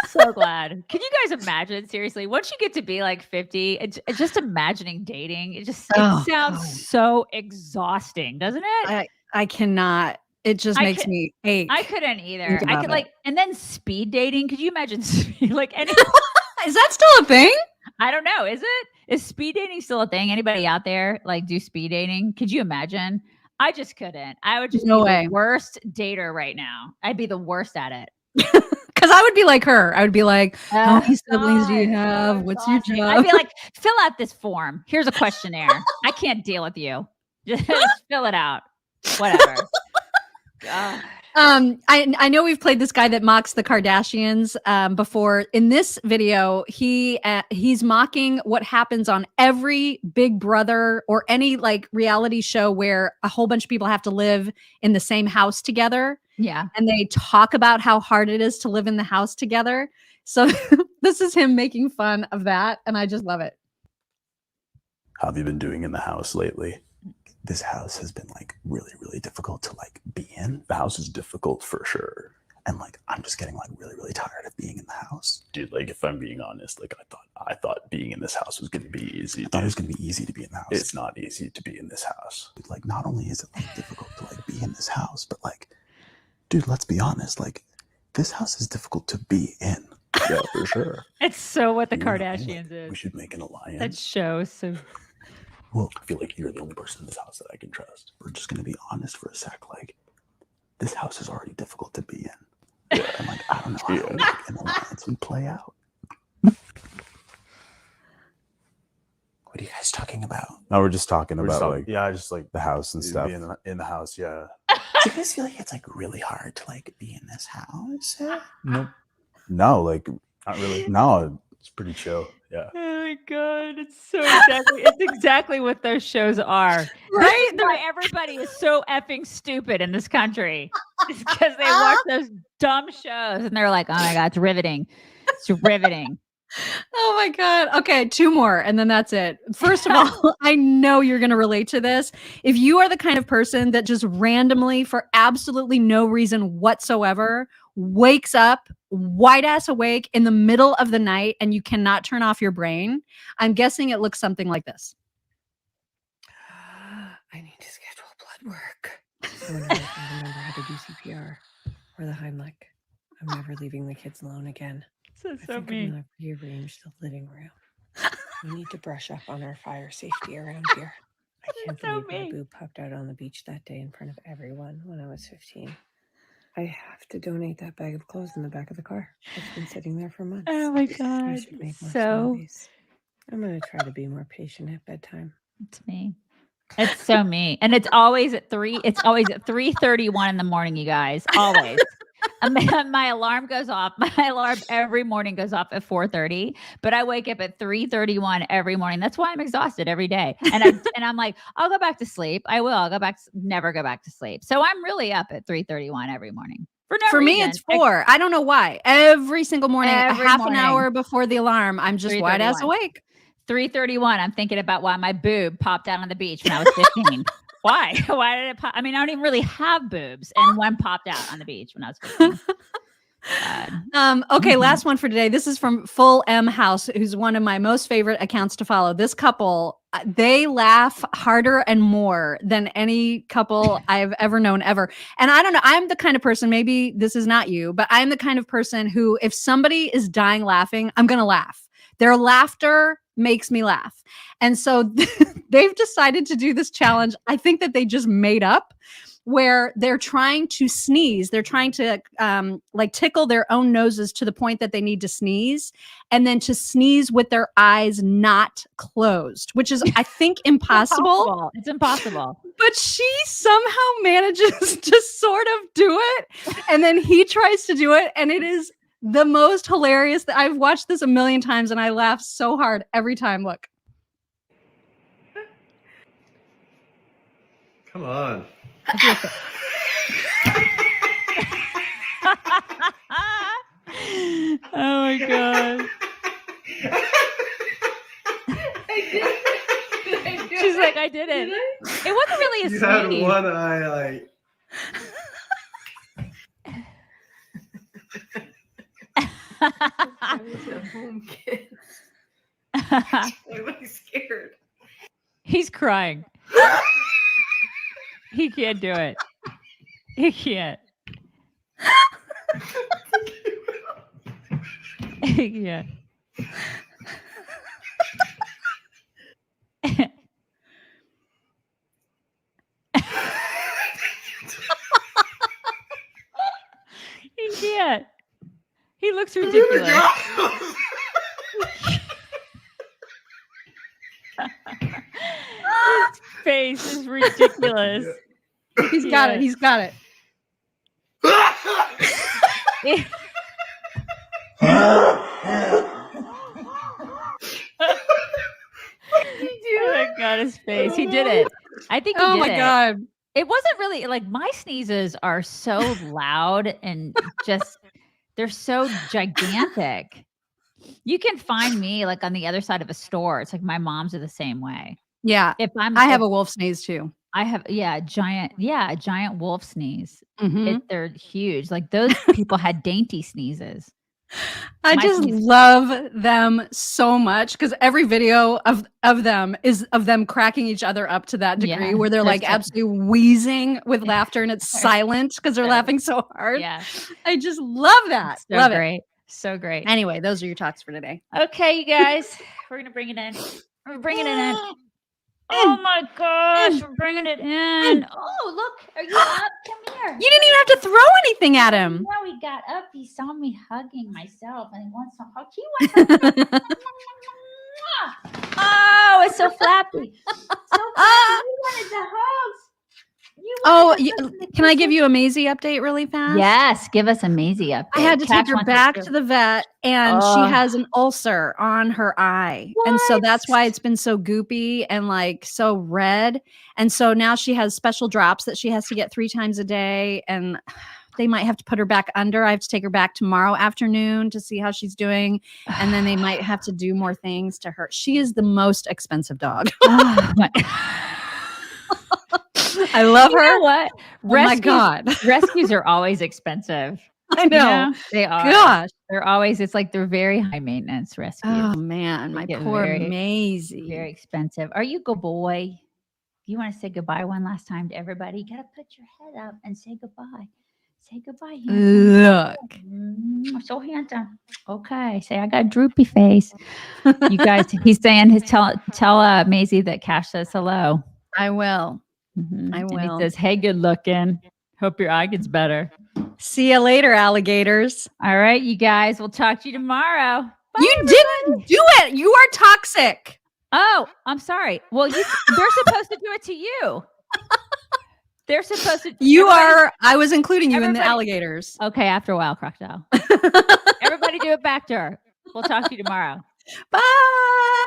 So glad. Can you guys imagine, seriously, once you get to be like 50, it's just imagining dating. It sounds so exhausting, doesn't it? I cannot. It just makes me ache. I couldn't either. I could and then speed dating. Could you imagine any? Is that still a thing? I don't know. Is it? Is speed dating still a thing? Anybody out there do speed dating? Could you imagine? I just couldn't. I would just be the worst dater right now. I'd be the worst at it. Because I would be like her. I would be like, how many siblings do you have? What's your job? I'd be like, fill out this form. Here's a questionnaire. I can't deal with you. Just fill it out. Whatever. God. I know we've played this guy that mocks the Kardashians before. In this video, he's mocking what happens on every Big Brother or any like reality show where a whole bunch of people have to live in the same house together. Yeah. And they talk about how hard it is to live in the house together. So this is him making fun of that. And I just love it. How have you been doing in the house lately? This house has been like really, really difficult to like be in. The house is difficult for sure. And like, I'm just getting like really, really tired of being in the house. Dude, like if I'm being honest, like I thought being in this house was going to be easy. I thought it was going to be easy to be in the house. It's not easy to be in this house. Like not only is it like difficult to like be in this house, but like, dude, let's be honest. Like this house is difficult to be in. Yeah, for sure. It's so what the Kardashians is. We should make an alliance. That show is so... Well, I feel like you're the only person in this house that I can trust. We're just going to be honest for a sec. Like, this house is already difficult to be in. Yeah. And like, I don't know how like, an alliance would play out. What are you guys talking about? No, we're just talking about talking, like, yeah, just like the house and stuff. In the house, yeah. Do you guys feel like it's like really hard to like be in this house? Nope. No, like, not really. No, it's pretty chill. Yeah. Oh my God. It's exactly what those shows are. Right? Everybody is so effing stupid in this country. It's because they watch those dumb shows and they're like, oh my God, it's riveting. It's riveting. Oh my God. Okay, 2 more and then that's it. First of all, I know you're going to relate to this. If you are the kind of person that just randomly, for absolutely no reason whatsoever, wakes up wide ass awake in the middle of the night and you cannot turn off your brain, I'm guessing it looks something like this. I need to schedule blood work. I wonder if I remember how to do CPR or the Heimlich. I'm never leaving the kids alone again. So I think I'm gonna rearrange the living room. We need to brush up on our fire safety around here. I can't believe my boob popped out on the beach that day in front of everyone when I was 15. I have to donate that bag of clothes in the back of the car. It's been sitting there for months. Oh my God. I should make more smoothies. I'm gonna try to be more patient at bedtime. It's me. It's so me. And it's always at 3:31 in the morning, you guys. Always. My alarm goes off. My alarm every morning goes off at 4:30, but I wake up at 3:31 every morning. That's why I'm exhausted every day. And I'm like, I'll go back to sleep. I will. I'll never go back to sleep. So I'm really up at 3:31 every morning. For me, it's 4. I don't know why. Every single morning, half an hour before the alarm, I'm just wide ass awake. 3:31. I'm thinking about why my boob popped out on the beach when I was 15. Why? Why did it pop? I mean, I don't even really have boobs, and one popped out on the beach when I was 15. Okay, last one for today. This is from Full M House, who's one of my most favorite accounts to follow. This couple, they laugh harder and more than any couple I've ever known ever. And I don't know, I'm the kind of person, maybe this is not you, but I'm the kind of person who, if somebody is dying laughing, I'm going to laugh. Their laughter makes me laugh. And so they've decided to do this challenge. I think that they just made up, where they're trying to sneeze. They're trying to like tickle their own noses to the point that they need to sneeze, and then to sneeze with their eyes not closed, which is, I think, impossible. It's impossible. But she somehow manages to sort of do it. And then he tries to do it. And it is the most hilarious. I've watched this a million times and I laugh so hard every time. Look. Come on. Oh my God. She's like, I did it. It wasn't really a You sneeze. had one eye like. I was a home kid. I'm really scared. He's crying. He can't do it. He can't. He can't. He can't. He looks ridiculous. His face is ridiculous. He's got it. He's got it. Oh my God, his face. He did it. I think he did it. Oh my God. It wasn't really like my sneezes are so loud and just they're so gigantic. You can find me like on the other side of a store. It's like my mom's are the same way. Yeah. I have a wolf sneeze too. I have a giant wolf sneeze. Mhm. They're huge. Like those people had dainty sneezes. I just love them so much because every video of them is of them cracking each other up to that degree where they're like absolutely wheezing with laughter and it's silent because they're laughing so hard. Yeah. I just love that. So love great. it. So great. Anyway, those are your talks for today. Okay, you guys, we're going to bring it in. We're bringing it in. Oh my gosh, we're bringing it in. Oh, look, are you up? Come here. You didn't even have to throw anything at him. Yeah, he got up. He saw me hugging myself and he wants to hug. He wants to Oh, it's so flappy. So flappy. You wanted the hugs. Can I give you a Maisie update really fast? Yes, give us a Maisie update. I had to take her back to the vet and she has an ulcer on her eye. What? And so that's why it's been so goopy and like so red. And so now she has special drops that she has to get 3 times a day. And they might have to put her back under. I have to take her back tomorrow afternoon to see how she's doing. And then they might have to do more things to her. She is the most expensive dog. I love her. You know what? My God. Rescues are always expensive. I know. They are. Gosh. It's like they're very high maintenance rescues. Oh man, my poor Maisie. Very expensive. Are you a good boy? You want to say goodbye one last time to everybody? You got to put your head up and say goodbye. Say goodbye. Handsome. Look. So handsome. Okay. Say I got a droopy face. You guys, he's saying tell Maisie that Cash says hello. I will. I will. And he says, hey, good looking. Hope your eye gets better. See you later, alligators. All right, you guys. We'll talk to you tomorrow. Bye, you everybody. didn't do it. You are toxic. Oh, I'm sorry. Well, they're supposed to do it to you. They're supposed to. I was including you in the alligators. Okay, after a while, crocodile. Everybody do it back to her. We'll talk to you tomorrow. Bye.